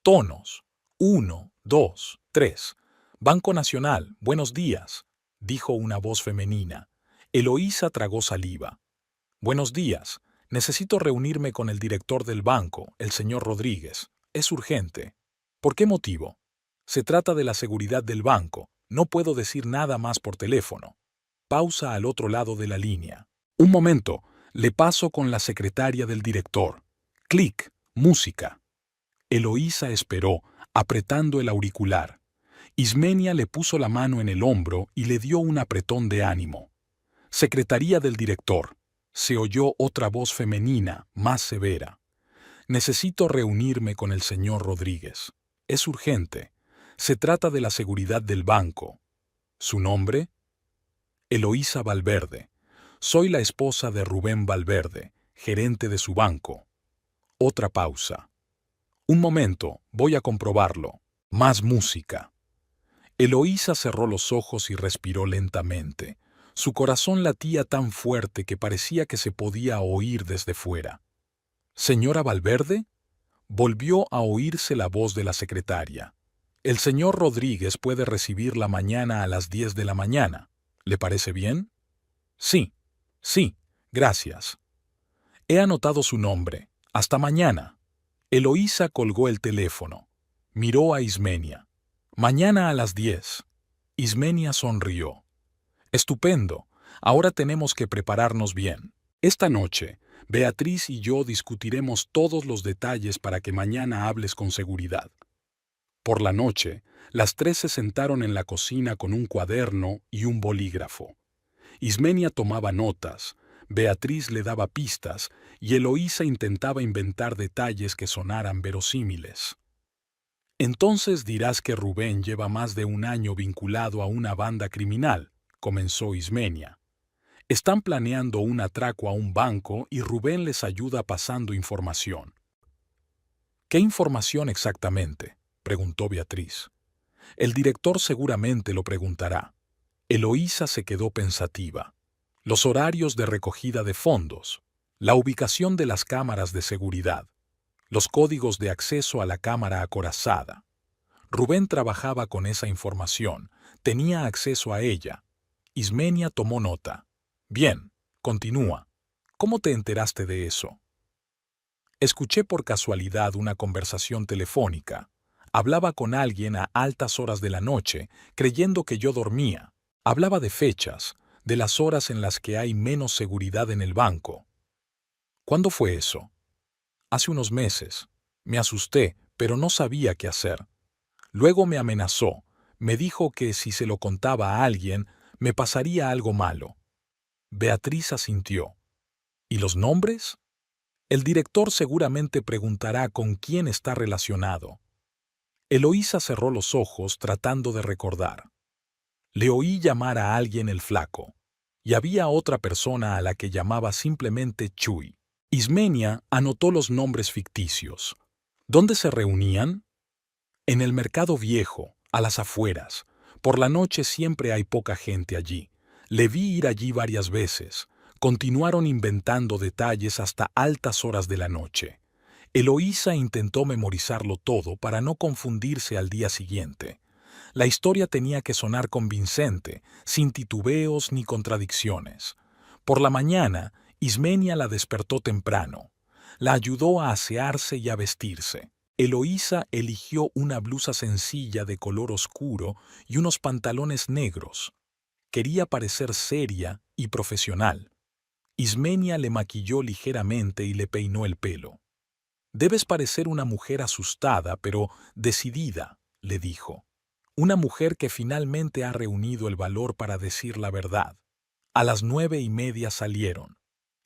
Tonos. 1, 2, 3. Banco Nacional, buenos días, dijo una voz femenina. Eloísa tragó saliva. Buenos días. Necesito reunirme con el director del banco, el señor Rodríguez. Es urgente. ¿Por qué motivo? Se trata de la seguridad del banco. No puedo decir nada más por teléfono. Pausa al otro lado de la línea. Un momento. Le paso con la secretaria del director. Clic. Música. Eloísa esperó, apretando el auricular. Ismenia le puso la mano en el hombro y le dio un apretón de ánimo. Secretaría del director. Se oyó otra voz femenina, más severa. Necesito reunirme con el señor Rodríguez. Es urgente. Se trata de la seguridad del banco. ¿Su nombre? Eloísa Valverde. Soy la esposa de Rubén Valverde, gerente de su banco. Otra pausa. Un momento, voy a comprobarlo. Más música. Eloísa cerró los ojos y respiró lentamente. Su corazón latía tan fuerte que parecía que se podía oír desde fuera. ¿Señora Valverde? Volvió a oírse la voz de la secretaria. El señor Rodríguez puede recibirla mañana a las 10 de la mañana. ¿Le parece bien? Sí, gracias. He anotado su nombre. Hasta mañana. Eloísa colgó el teléfono. Miró a Ismenia. Mañana a las 10. Ismenia sonrió. Estupendo. Ahora tenemos que prepararnos bien. Esta noche, Beatriz y yo discutiremos todos los detalles para que mañana hables con seguridad. Por la noche, las tres se sentaron en la cocina con un cuaderno y un bolígrafo. Ismenia tomaba notas, Beatriz le daba pistas y Eloísa intentaba inventar detalles que sonaran verosímiles. Entonces dirás que Rubén lleva más de un año vinculado a una banda criminal, comenzó Ismenia. Están planeando un atraco a un banco y Rubén les ayuda pasando información. ¿Qué información exactamente?, preguntó Beatriz. El director seguramente lo preguntará. Eloísa se quedó pensativa. Los horarios de recogida de fondos, la ubicación de las cámaras de seguridad, los códigos de acceso a la cámara acorazada. Rubén trabajaba con esa información, tenía acceso a ella. Ismenia tomó nota. Bien, continúa. ¿Cómo te enteraste de eso? Escuché por casualidad una conversación telefónica. Hablaba con alguien a altas horas de la noche, creyendo que yo dormía. Hablaba de fechas, de las horas en las que hay menos seguridad en el banco. ¿Cuándo fue eso? Hace unos meses. Me asusté, pero no sabía qué hacer. Luego me amenazó. Me dijo que si se lo contaba a alguien, me pasaría algo malo. Beatriz asintió. ¿Y los nombres? El director seguramente preguntará con quién está relacionado. Eloísa cerró los ojos tratando de recordar. Le oí llamar a alguien el flaco, y había otra persona a la que llamaba simplemente Chuy. Ismenia anotó los nombres ficticios. ¿Dónde se reunían? En el mercado viejo, a las afueras. Por la noche siempre hay poca gente allí. Le vi ir allí varias veces. Continuaron inventando detalles hasta altas horas de la noche. Eloísa intentó memorizarlo todo para no confundirse al día siguiente. La historia tenía que sonar convincente, sin titubeos ni contradicciones. Por la mañana, Ismenia la despertó temprano. La ayudó a asearse y a vestirse. Eloísa eligió una blusa sencilla de color oscuro y unos pantalones negros. Quería parecer seria y profesional. Ismenia le maquilló ligeramente y le peinó el pelo. «Debes parecer una mujer asustada, pero decidida», le dijo. «Una mujer que finalmente ha reunido el valor para decir la verdad». A las 9:30 salieron.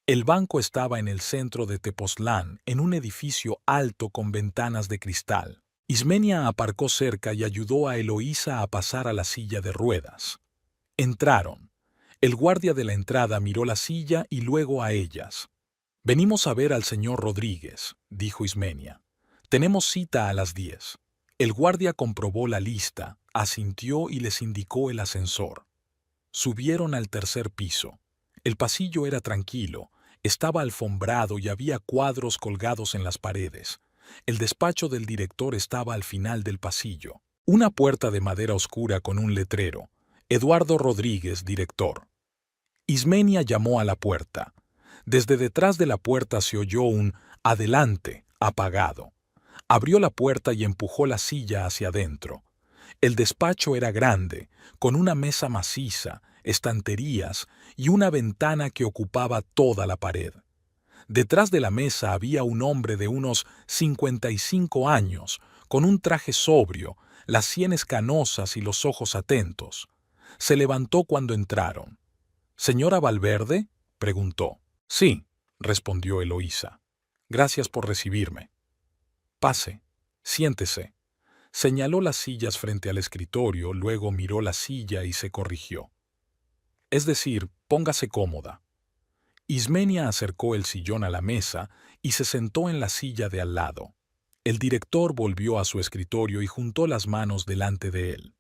El banco estaba en el centro de Tepoztlán, en un edificio alto con ventanas de cristal. Ismenia aparcó cerca y ayudó a Eloísa a pasar a la silla de ruedas. Entraron. El guardia de la entrada miró la silla y luego a ellas. «Venimos a ver al señor Rodríguez», dijo Ismenia. «Tenemos cita a las 10». El guardia comprobó la lista, asintió y les indicó el ascensor. Subieron al tercer piso. El pasillo era tranquilo, estaba alfombrado y había cuadros colgados en las paredes. El despacho del director estaba al final del pasillo. Una puerta de madera oscura con un letrero. «Eduardo Rodríguez, director». Ismenia llamó a la puerta. Desde detrás de la puerta se oyó un «adelante» apagado. Abrió la puerta y empujó la silla hacia adentro. El despacho era grande, con una mesa maciza, estanterías y una ventana que ocupaba toda la pared. Detrás de la mesa había un hombre de unos 55 años, con un traje sobrio, las sienes canosas y los ojos atentos. Se levantó cuando entraron. «¿Señora Valverde?», preguntó. «Sí», respondió Eloísa. «Gracias por recibirme». «Pase, siéntese». Señaló las sillas frente al escritorio, luego miró la silla y se corrigió. «Es decir, póngase cómoda». Ismenia acercó el sillón a la mesa y se sentó en la silla de al lado. El director volvió a su escritorio y juntó las manos delante de él.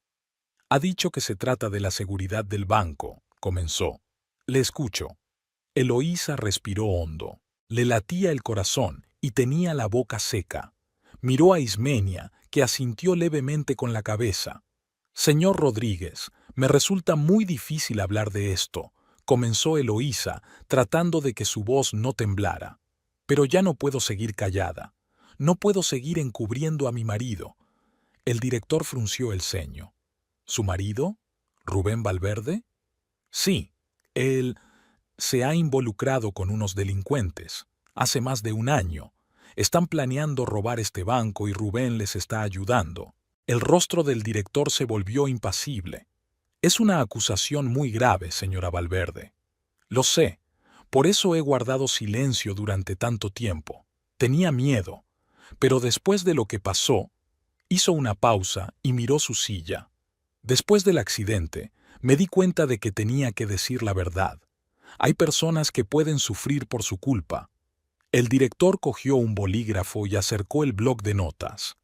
«Ha dicho que se trata de la seguridad del banco», comenzó. «Le escucho». Eloísa respiró hondo. Le latía el corazón y tenía la boca seca. Miró a Ismenia, que asintió levemente con la cabeza. «Señor Rodríguez, me resulta muy difícil hablar de esto», comenzó Eloísa, tratando de que su voz no temblara. «Pero ya no puedo seguir callada. No puedo seguir encubriendo a mi marido». El director frunció el ceño. «¿Su marido? ¿Rubén Valverde?» «Sí, él se ha involucrado con unos delincuentes. Hace más de un año. Están planeando robar este banco y Rubén les está ayudando». El rostro del director se volvió impasible. «Es una acusación muy grave, señora Valverde». «Lo sé. Por eso he guardado silencio durante tanto tiempo. Tenía miedo. Pero después de lo que pasó...» Hizo una pausa y miró su silla. «Después del accidente, me di cuenta de que tenía que decir la verdad. Hay personas que pueden sufrir por su culpa». El director cogió un bolígrafo y acercó el bloc de notas.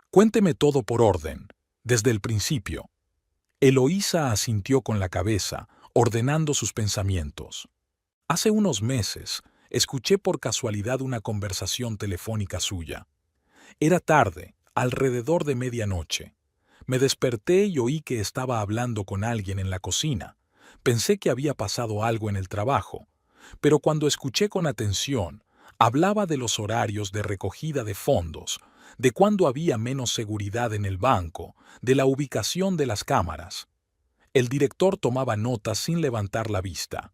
«Cuénteme todo por orden, desde el principio». Eloísa asintió con la cabeza, ordenando sus pensamientos. «Hace unos meses, escuché por casualidad una conversación telefónica suya. Era tarde, alrededor de medianoche. Me desperté y oí que estaba hablando con alguien en la cocina. Pensé que había pasado algo en el trabajo, pero cuando escuché con atención, hablaba de los horarios de recogida de fondos, de cuándo había menos seguridad en el banco, de la ubicación de las cámaras. El director tomaba notas sin levantar la vista.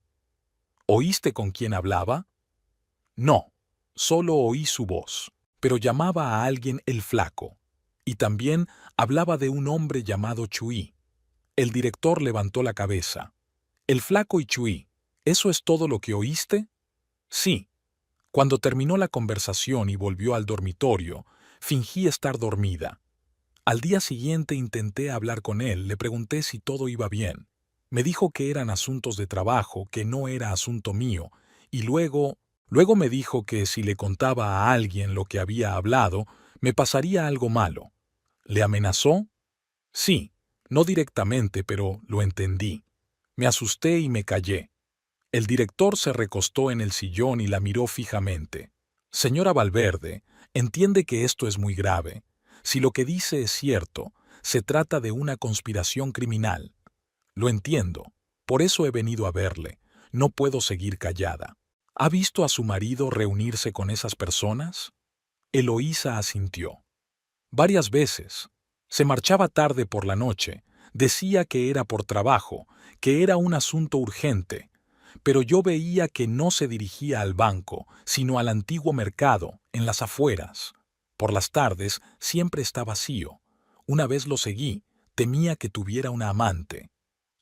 ¿Oíste con quién hablaba? No, solo oí su voz, pero llamaba a alguien el flaco. Y también hablaba de un hombre llamado Chuy. El director levantó la cabeza. El flaco y Chuy, ¿eso es todo lo que oíste? Sí. Cuando terminó la conversación y volvió al dormitorio, fingí estar dormida. Al día siguiente intenté hablar con él, le pregunté si todo iba bien. Me dijo que eran asuntos de trabajo, que no era asunto mío, y luego me dijo que si le contaba a alguien lo que había hablado, me pasaría algo malo. ¿Le amenazó? Sí, no directamente, pero lo entendí. Me asusté y me callé. El director se recostó en el sillón y la miró fijamente. Señora Valverde, entiende que esto es muy grave. Si lo que dice es cierto, se trata de una conspiración criminal. Lo entiendo. Por eso he venido a verle. No puedo seguir callada. ¿Ha visto a su marido reunirse con esas personas? Eloísa asintió. Varias veces. Se marchaba tarde por la noche. Decía que era por trabajo, que era un asunto urgente. Pero yo veía que no se dirigía al banco, sino al antiguo mercado, en las afueras. Por las tardes siempre está vacío. Una vez lo seguí, temía que tuviera una amante.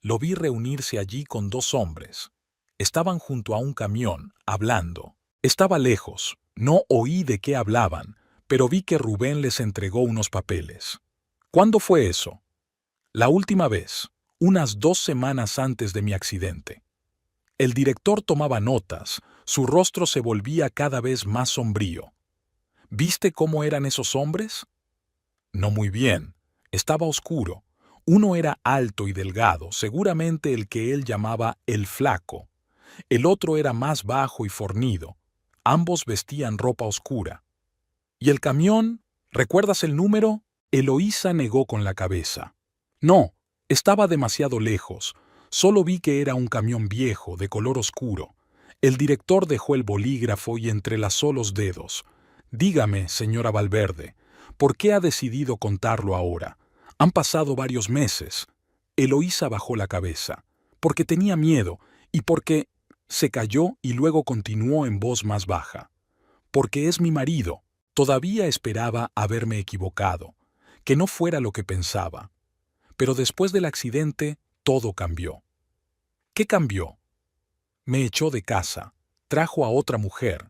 Lo vi reunirse allí con dos hombres. Estaban junto a un camión, hablando. Estaba lejos, no oí de qué hablaban, pero vi que Rubén les entregó unos papeles. ¿Cuándo fue eso? La última vez, unas 2 semanas antes de mi accidente. El director tomaba notas, su rostro se volvía cada vez más sombrío. ¿Viste cómo eran esos hombres? No muy bien. Estaba oscuro. Uno era alto y delgado, seguramente el que él llamaba el flaco. El otro era más bajo y fornido. Ambos vestían ropa oscura. ¿Y el camión? ¿Recuerdas el número? Eloísa negó con la cabeza. No, estaba demasiado lejos. Solo vi que era un camión viejo, de color oscuro. El director dejó el bolígrafo y entrelazó los dedos. Dígame, señora Valverde, ¿por qué ha decidido contarlo ahora? Han pasado varios meses. Eloísa bajó la cabeza. Porque tenía miedo y porque... Se calló y luego continuó en voz más baja. Porque es mi marido. Todavía esperaba haberme equivocado, que no fuera lo que pensaba. Pero después del accidente, todo cambió. ¿Qué cambió? Me echó de casa, trajo a otra mujer.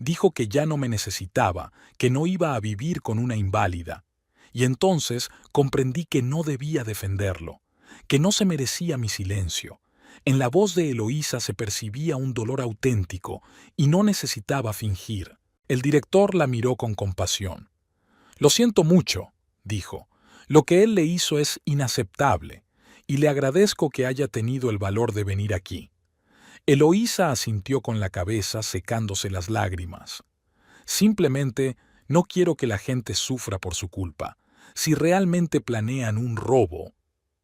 Dijo que ya no me necesitaba, que no iba a vivir con una inválida. Y entonces comprendí que no debía defenderlo, que no se merecía mi silencio. En la voz de Eloísa se percibía un dolor auténtico y no necesitaba fingir. El director la miró con compasión. Lo siento mucho, dijo. Lo que él le hizo es inaceptable, y le agradezco que haya tenido el valor de venir aquí. Eloísa asintió con la cabeza secándose las lágrimas. Simplemente no quiero que la gente sufra por su culpa. Si realmente planean un robo,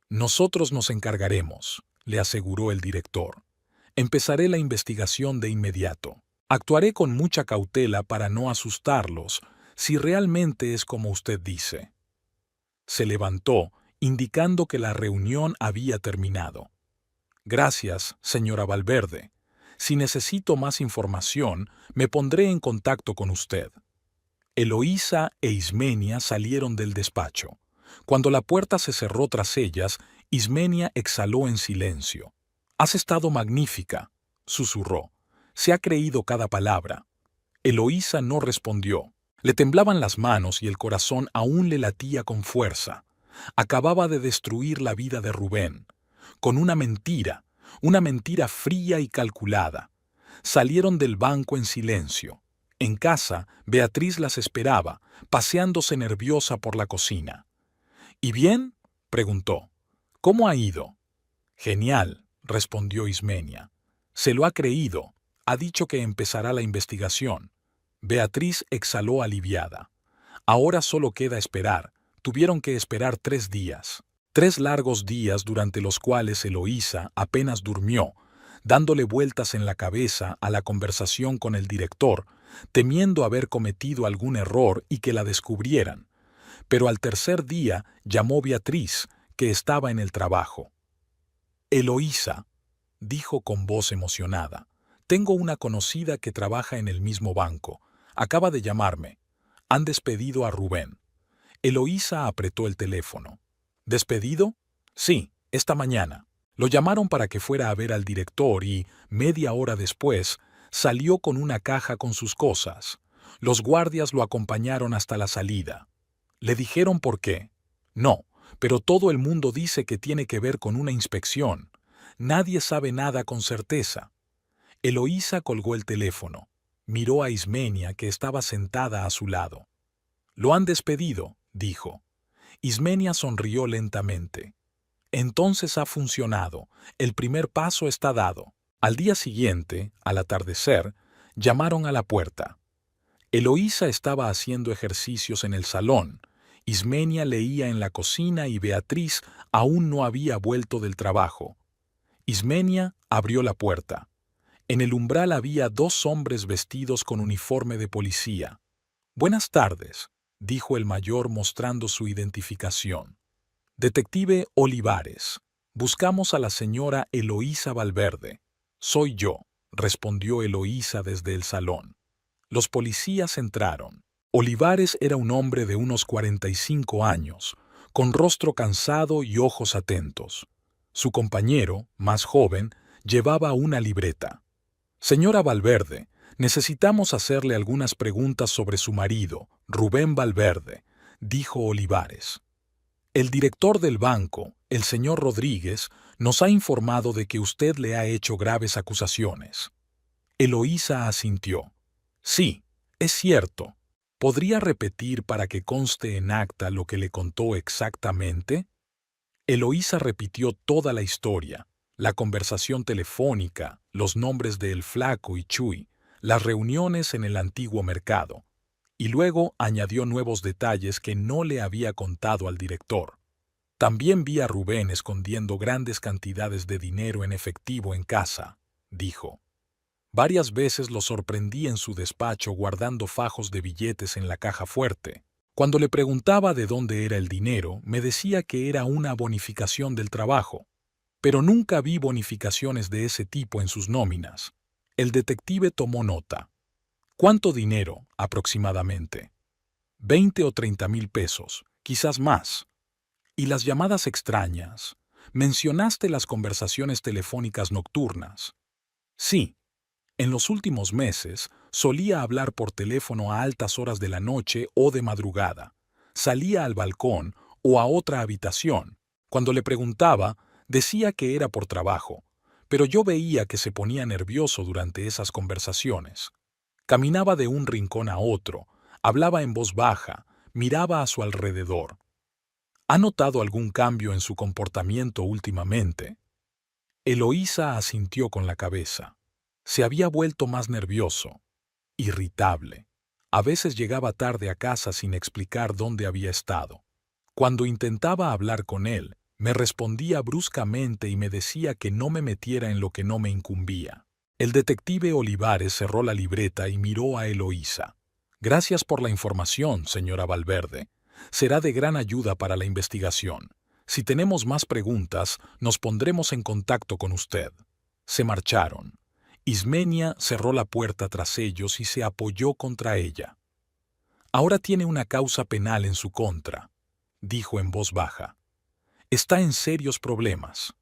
nosotros nos encargaremos, le aseguró el director. Empezaré la investigación de inmediato. Actuaré con mucha cautela para no asustarlos, si realmente es como usted dice. Se levantó, indicando que la reunión había terminado. Gracias, señora Valverde. Si necesito más información, me pondré en contacto con usted. Eloísa e Ismenia salieron del despacho. Cuando la puerta se cerró tras ellas, Ismenia exhaló en silencio. «Has estado magnífica», susurró. «Se ha creído cada palabra». Eloísa no respondió. Le temblaban las manos y el corazón aún le latía con fuerza. Acababa de destruir la vida de Rubén. Con una mentira fría y calculada. Salieron del banco en silencio. En casa, Beatriz las esperaba, paseándose nerviosa por la cocina. «¿Y bien?», preguntó. «¿Cómo ha ido?». «Genial», respondió Ismenia. «Se lo ha creído. Ha dicho que empezará la investigación». Beatriz exhaló aliviada. Ahora solo queda esperar. Tuvieron que esperar 3 días. 3 largos días durante los cuales Eloísa apenas durmió, dándole vueltas en la cabeza a la conversación con el director, temiendo haber cometido algún error y que la descubrieran. Pero al tercer día llamó Beatriz, que estaba en el trabajo. «Eloísa», dijo con voz emocionada, «tengo una conocida que trabaja en el mismo banco. Acaba de llamarme. Han despedido a Rubén». Eloísa apretó el teléfono. ¿Despedido? Sí, esta mañana. Lo llamaron para que fuera a ver al director y, media hora después, salió con una caja con sus cosas. Los guardias lo acompañaron hasta la salida. ¿Le dijeron por qué? No, pero todo el mundo dice que tiene que ver con una inspección. Nadie sabe nada con certeza. Eloísa colgó el teléfono. Miró a Ismenia, que estaba sentada a su lado. «Lo han despedido», dijo. Ismenia sonrió lentamente. «Entonces ha funcionado. El primer paso está dado». Al día siguiente, al atardecer, llamaron a la puerta. Eloísa estaba haciendo ejercicios en el salón. Ismenia leía en la cocina y Beatriz aún no había vuelto del trabajo. Ismenia abrió la puerta. En el umbral había 2 hombres vestidos con uniforme de policía. «Buenas tardes», dijo el mayor mostrando su identificación. «Detective Olivares. Buscamos a la señora Eloísa Valverde». «Soy yo», respondió Eloísa desde el salón. Los policías entraron. Olivares era un hombre de unos 45 años, con rostro cansado y ojos atentos. Su compañero, más joven, llevaba una libreta. «Señora Valverde, necesitamos hacerle algunas preguntas sobre su marido, Rubén Valverde», dijo Olivares. «El director del banco, el señor Rodríguez, nos ha informado de que usted le ha hecho graves acusaciones». Eloísa asintió. «Sí, es cierto. ¿Podría repetir para que conste en acta lo que le contó exactamente?» Eloísa repitió toda la historia, la conversación telefónica, los nombres de El Flaco y Chuy, las reuniones en el antiguo mercado, y luego añadió nuevos detalles que no le había contado al director. «También vi a Rubén escondiendo grandes cantidades de dinero en efectivo en casa», dijo. «Varias veces lo sorprendí en su despacho guardando fajos de billetes en la caja fuerte. Cuando le preguntaba de dónde era el dinero, me decía que era una bonificación del trabajo. Pero nunca vi bonificaciones de ese tipo en sus nóminas». El detective tomó nota. «¿Cuánto dinero, aproximadamente?» «20 o 30 mil pesos, quizás más». «¿Y las llamadas extrañas? Mencionaste las conversaciones telefónicas nocturnas». «Sí. En los últimos meses solía hablar por teléfono a altas horas de la noche o de madrugada. Salía al balcón o a otra habitación. Cuando le preguntaba, decía que era por trabajo, pero yo veía que se ponía nervioso durante esas conversaciones. Caminaba de un rincón a otro, hablaba en voz baja, miraba a su alrededor. ¿Ha notado algún cambio en su comportamiento últimamente?» Eloísa asintió con la cabeza. Se había vuelto más nervioso, irritable. A veces llegaba tarde a casa sin explicar dónde había estado. Cuando intentaba hablar con él, me respondía bruscamente y me decía que no me metiera en lo que no me incumbía. El detective Olivares cerró la libreta y miró a Eloísa. «Gracias por la información, señora Valverde. Será de gran ayuda para la investigación. Si tenemos más preguntas, nos pondremos en contacto con usted». Se marcharon. Ismenia cerró la puerta tras ellos y se apoyó contra ella. «Ahora tiene una causa penal en su contra», dijo en voz baja. «Está en serios problemas».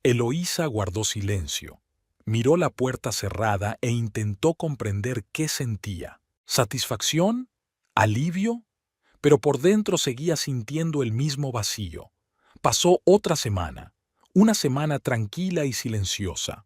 Eloísa guardó silencio. Miró la puerta cerrada e intentó comprender qué sentía. ¿Satisfacción? ¿Alivio? Pero por dentro seguía sintiendo el mismo vacío. Pasó otra semana, una semana tranquila y silenciosa.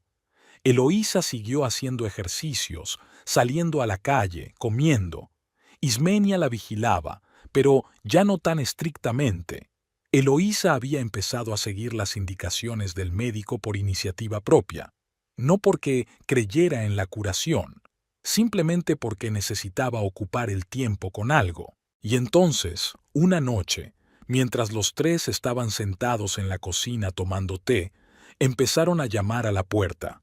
Eloísa siguió haciendo ejercicios, saliendo a la calle, comiendo. Ismenia la vigilaba, pero ya no tan estrictamente. Eloísa había empezado a seguir las indicaciones del médico por iniciativa propia, no porque creyera en la curación, simplemente porque necesitaba ocupar el tiempo con algo. Y entonces, una noche, Mientras los tres estaban sentados en la cocina tomando té, empezaron a llamar a la puerta.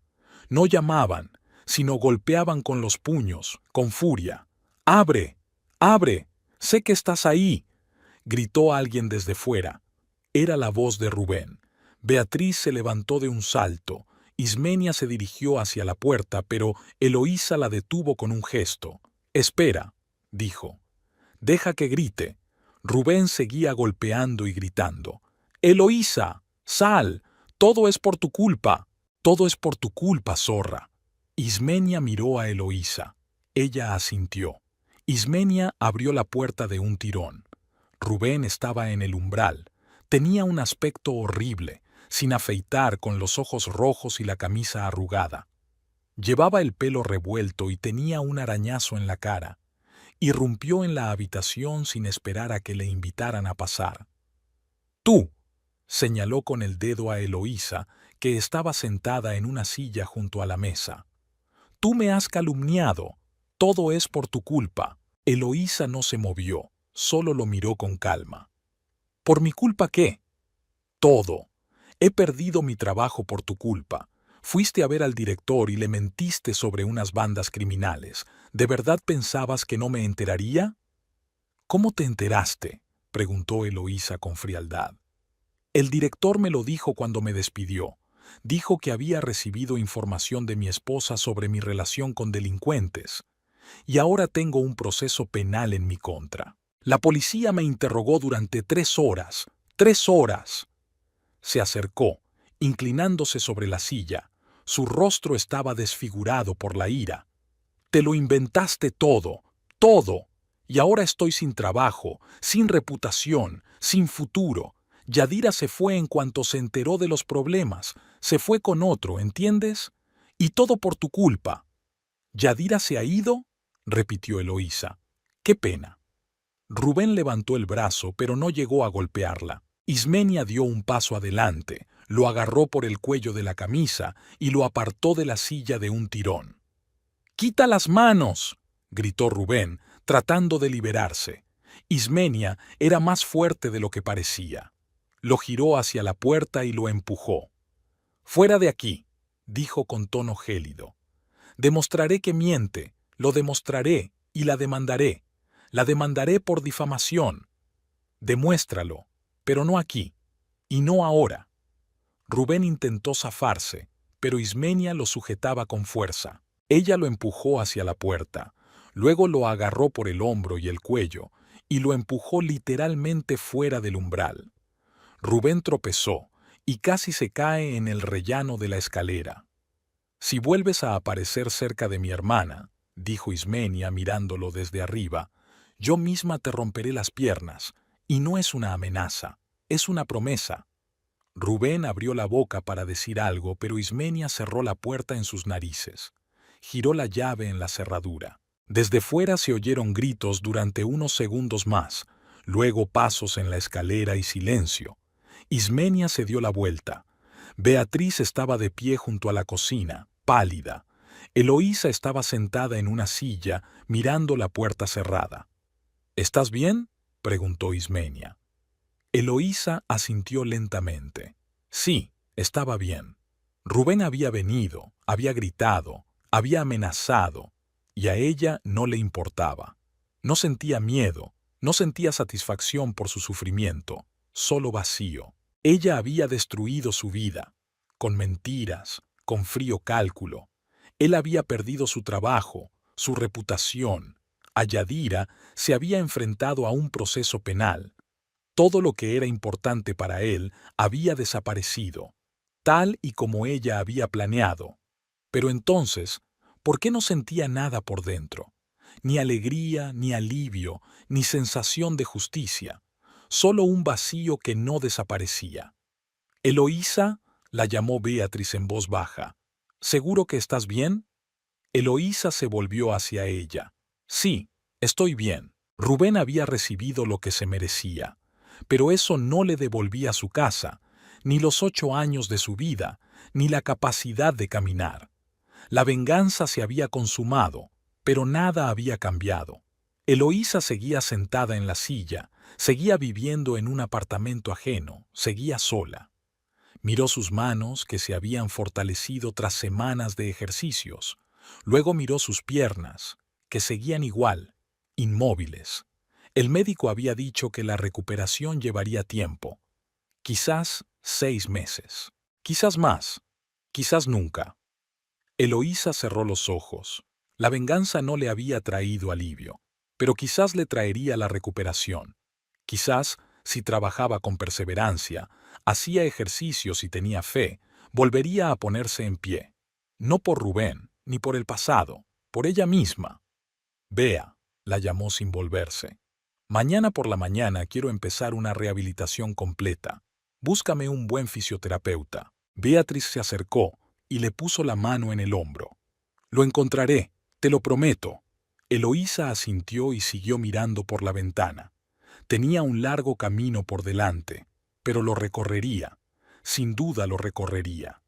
No llamaban, sino golpeaban con los puños, con furia. ¡Abre! ¡Abre! ¡Sé que estás ahí!, gritó alguien desde fuera. Era la voz de Rubén. Beatriz se levantó de un salto. Ismenia se dirigió hacia la puerta, pero Eloísa la detuvo con un gesto. «Espera», dijo. «Deja que grite». Rubén seguía golpeando y gritando. «Eloísa, sal, todo es por tu culpa». «Todo es por tu culpa, zorra». Ismenia miró a Eloísa. Ella asintió. Ismenia abrió la puerta de un tirón. Rubén estaba en el umbral. Tenía un aspecto horrible, sin afeitar, con los ojos rojos y la camisa arrugada. Llevaba el pelo revuelto y tenía un arañazo en la cara. Irrumpió en la habitación sin esperar a que le invitaran a pasar. «Tú», señaló con el dedo a Eloísa, que estaba sentada en una silla junto a la mesa. «Tú me has calumniado. Todo es por tu culpa». Eloísa no se movió, solo lo miró con calma. «¿Por mi culpa qué?» «Todo. He perdido mi trabajo por tu culpa. Fuiste a ver al director y le mentiste sobre unas bandas criminales. ¿De verdad pensabas que no me enteraría?» «¿Cómo te enteraste?», preguntó Eloísa con frialdad. «El director me lo dijo cuando me despidió. Dijo que había recibido información de mi esposa sobre mi relación con delincuentes. Y ahora tengo un proceso penal en mi contra. La policía me interrogó durante 3 horas. 3 horas. Se acercó, inclinándose sobre la silla. Su rostro estaba desfigurado por la ira. «Te lo inventaste todo, todo. Y ahora estoy sin trabajo, sin reputación, sin futuro. Yadira se fue en cuanto se enteró de los problemas. Se fue con otro, ¿entiendes? Y todo por tu culpa». «¿Yadira se ha ido?», repitió Eloísa. «Qué pena». Rubén levantó el brazo, pero no llegó a golpearla. Ismenia dio un paso adelante, lo agarró por el cuello de la camisa y lo apartó de la silla de un tirón. «¡Quita las manos!», gritó Rubén, tratando de liberarse. Ismenia era más fuerte de lo que parecía. Lo giró hacia la puerta y lo empujó. «Fuera de aquí», dijo con tono gélido. «Demostraré que miente, lo demostraré y la demandaré. La demandaré por difamación. Demuéstralo, pero no aquí, y no ahora». Rubén intentó zafarse, pero Ismenia lo sujetaba con fuerza. Ella lo empujó hacia la puerta, luego lo agarró por el hombro y el cuello, y lo empujó literalmente fuera del umbral. Rubén tropezó y casi se cae en el rellano de la escalera. «Si vuelves a aparecer cerca de mi hermana», dijo Ismenia mirándolo desde arriba, «yo misma te romperé las piernas, y no es una amenaza, es una promesa». Rubén abrió la boca para decir algo, pero Ismenia cerró la puerta en sus narices. Giró la llave en la cerradura. Desde fuera se oyeron gritos durante unos segundos más, luego pasos en la escalera y silencio. Ismenia se dio la vuelta. Beatriz estaba de pie junto a la cocina, pálida. Eloísa estaba sentada en una silla, mirando la puerta cerrada. «¿Estás bien?», preguntó Ismenia. Eloísa asintió lentamente. Sí, estaba bien. Rubén había venido, había gritado, había amenazado, y a ella no le importaba. No sentía miedo, no sentía satisfacción por su sufrimiento, solo vacío. Ella había destruido su vida, con mentiras, con frío cálculo. Él había perdido su trabajo, su reputación. A Yadira se había enfrentado a un proceso penal. Todo lo que era importante para él había desaparecido, tal y como ella había planeado. Pero entonces, ¿por qué no sentía nada por dentro? Ni alegría, ni alivio, ni sensación de justicia. Solo un vacío que no desaparecía. «Eloísa», la llamó Beatriz en voz baja. «¿Seguro que estás bien?». Eloísa se volvió hacia ella. «Sí, estoy bien». Rubén había recibido lo que se merecía, pero eso no le devolvía su casa, ni los 8 años de su vida, ni la capacidad de caminar. La venganza se había consumado, pero nada había cambiado. Eloísa seguía sentada en la silla, seguía viviendo en un apartamento ajeno, seguía sola. Miró sus manos, que se habían fortalecido tras semanas de ejercicios. Luego miró sus piernas, que seguían igual, inmóviles. El médico había dicho que la recuperación llevaría tiempo. Quizás 6 meses. Quizás más. Quizás nunca. Eloísa cerró los ojos. La venganza no le había traído alivio, pero quizás le traería la recuperación. Quizás, si trabajaba con perseverancia, hacía ejercicios y tenía fe, volvería a ponerse en pie. No por Rubén, ni por el pasado, por ella misma. Vea, la llamó sin volverse. Mañana por la mañana quiero empezar una rehabilitación completa. Búscame un buen fisioterapeuta. Beatriz se acercó y le puso la mano en el hombro. Lo encontraré, te lo prometo. Eloísa asintió y siguió mirando por la ventana. Tenía un largo camino por delante, pero lo recorrería. Sin duda lo recorrería.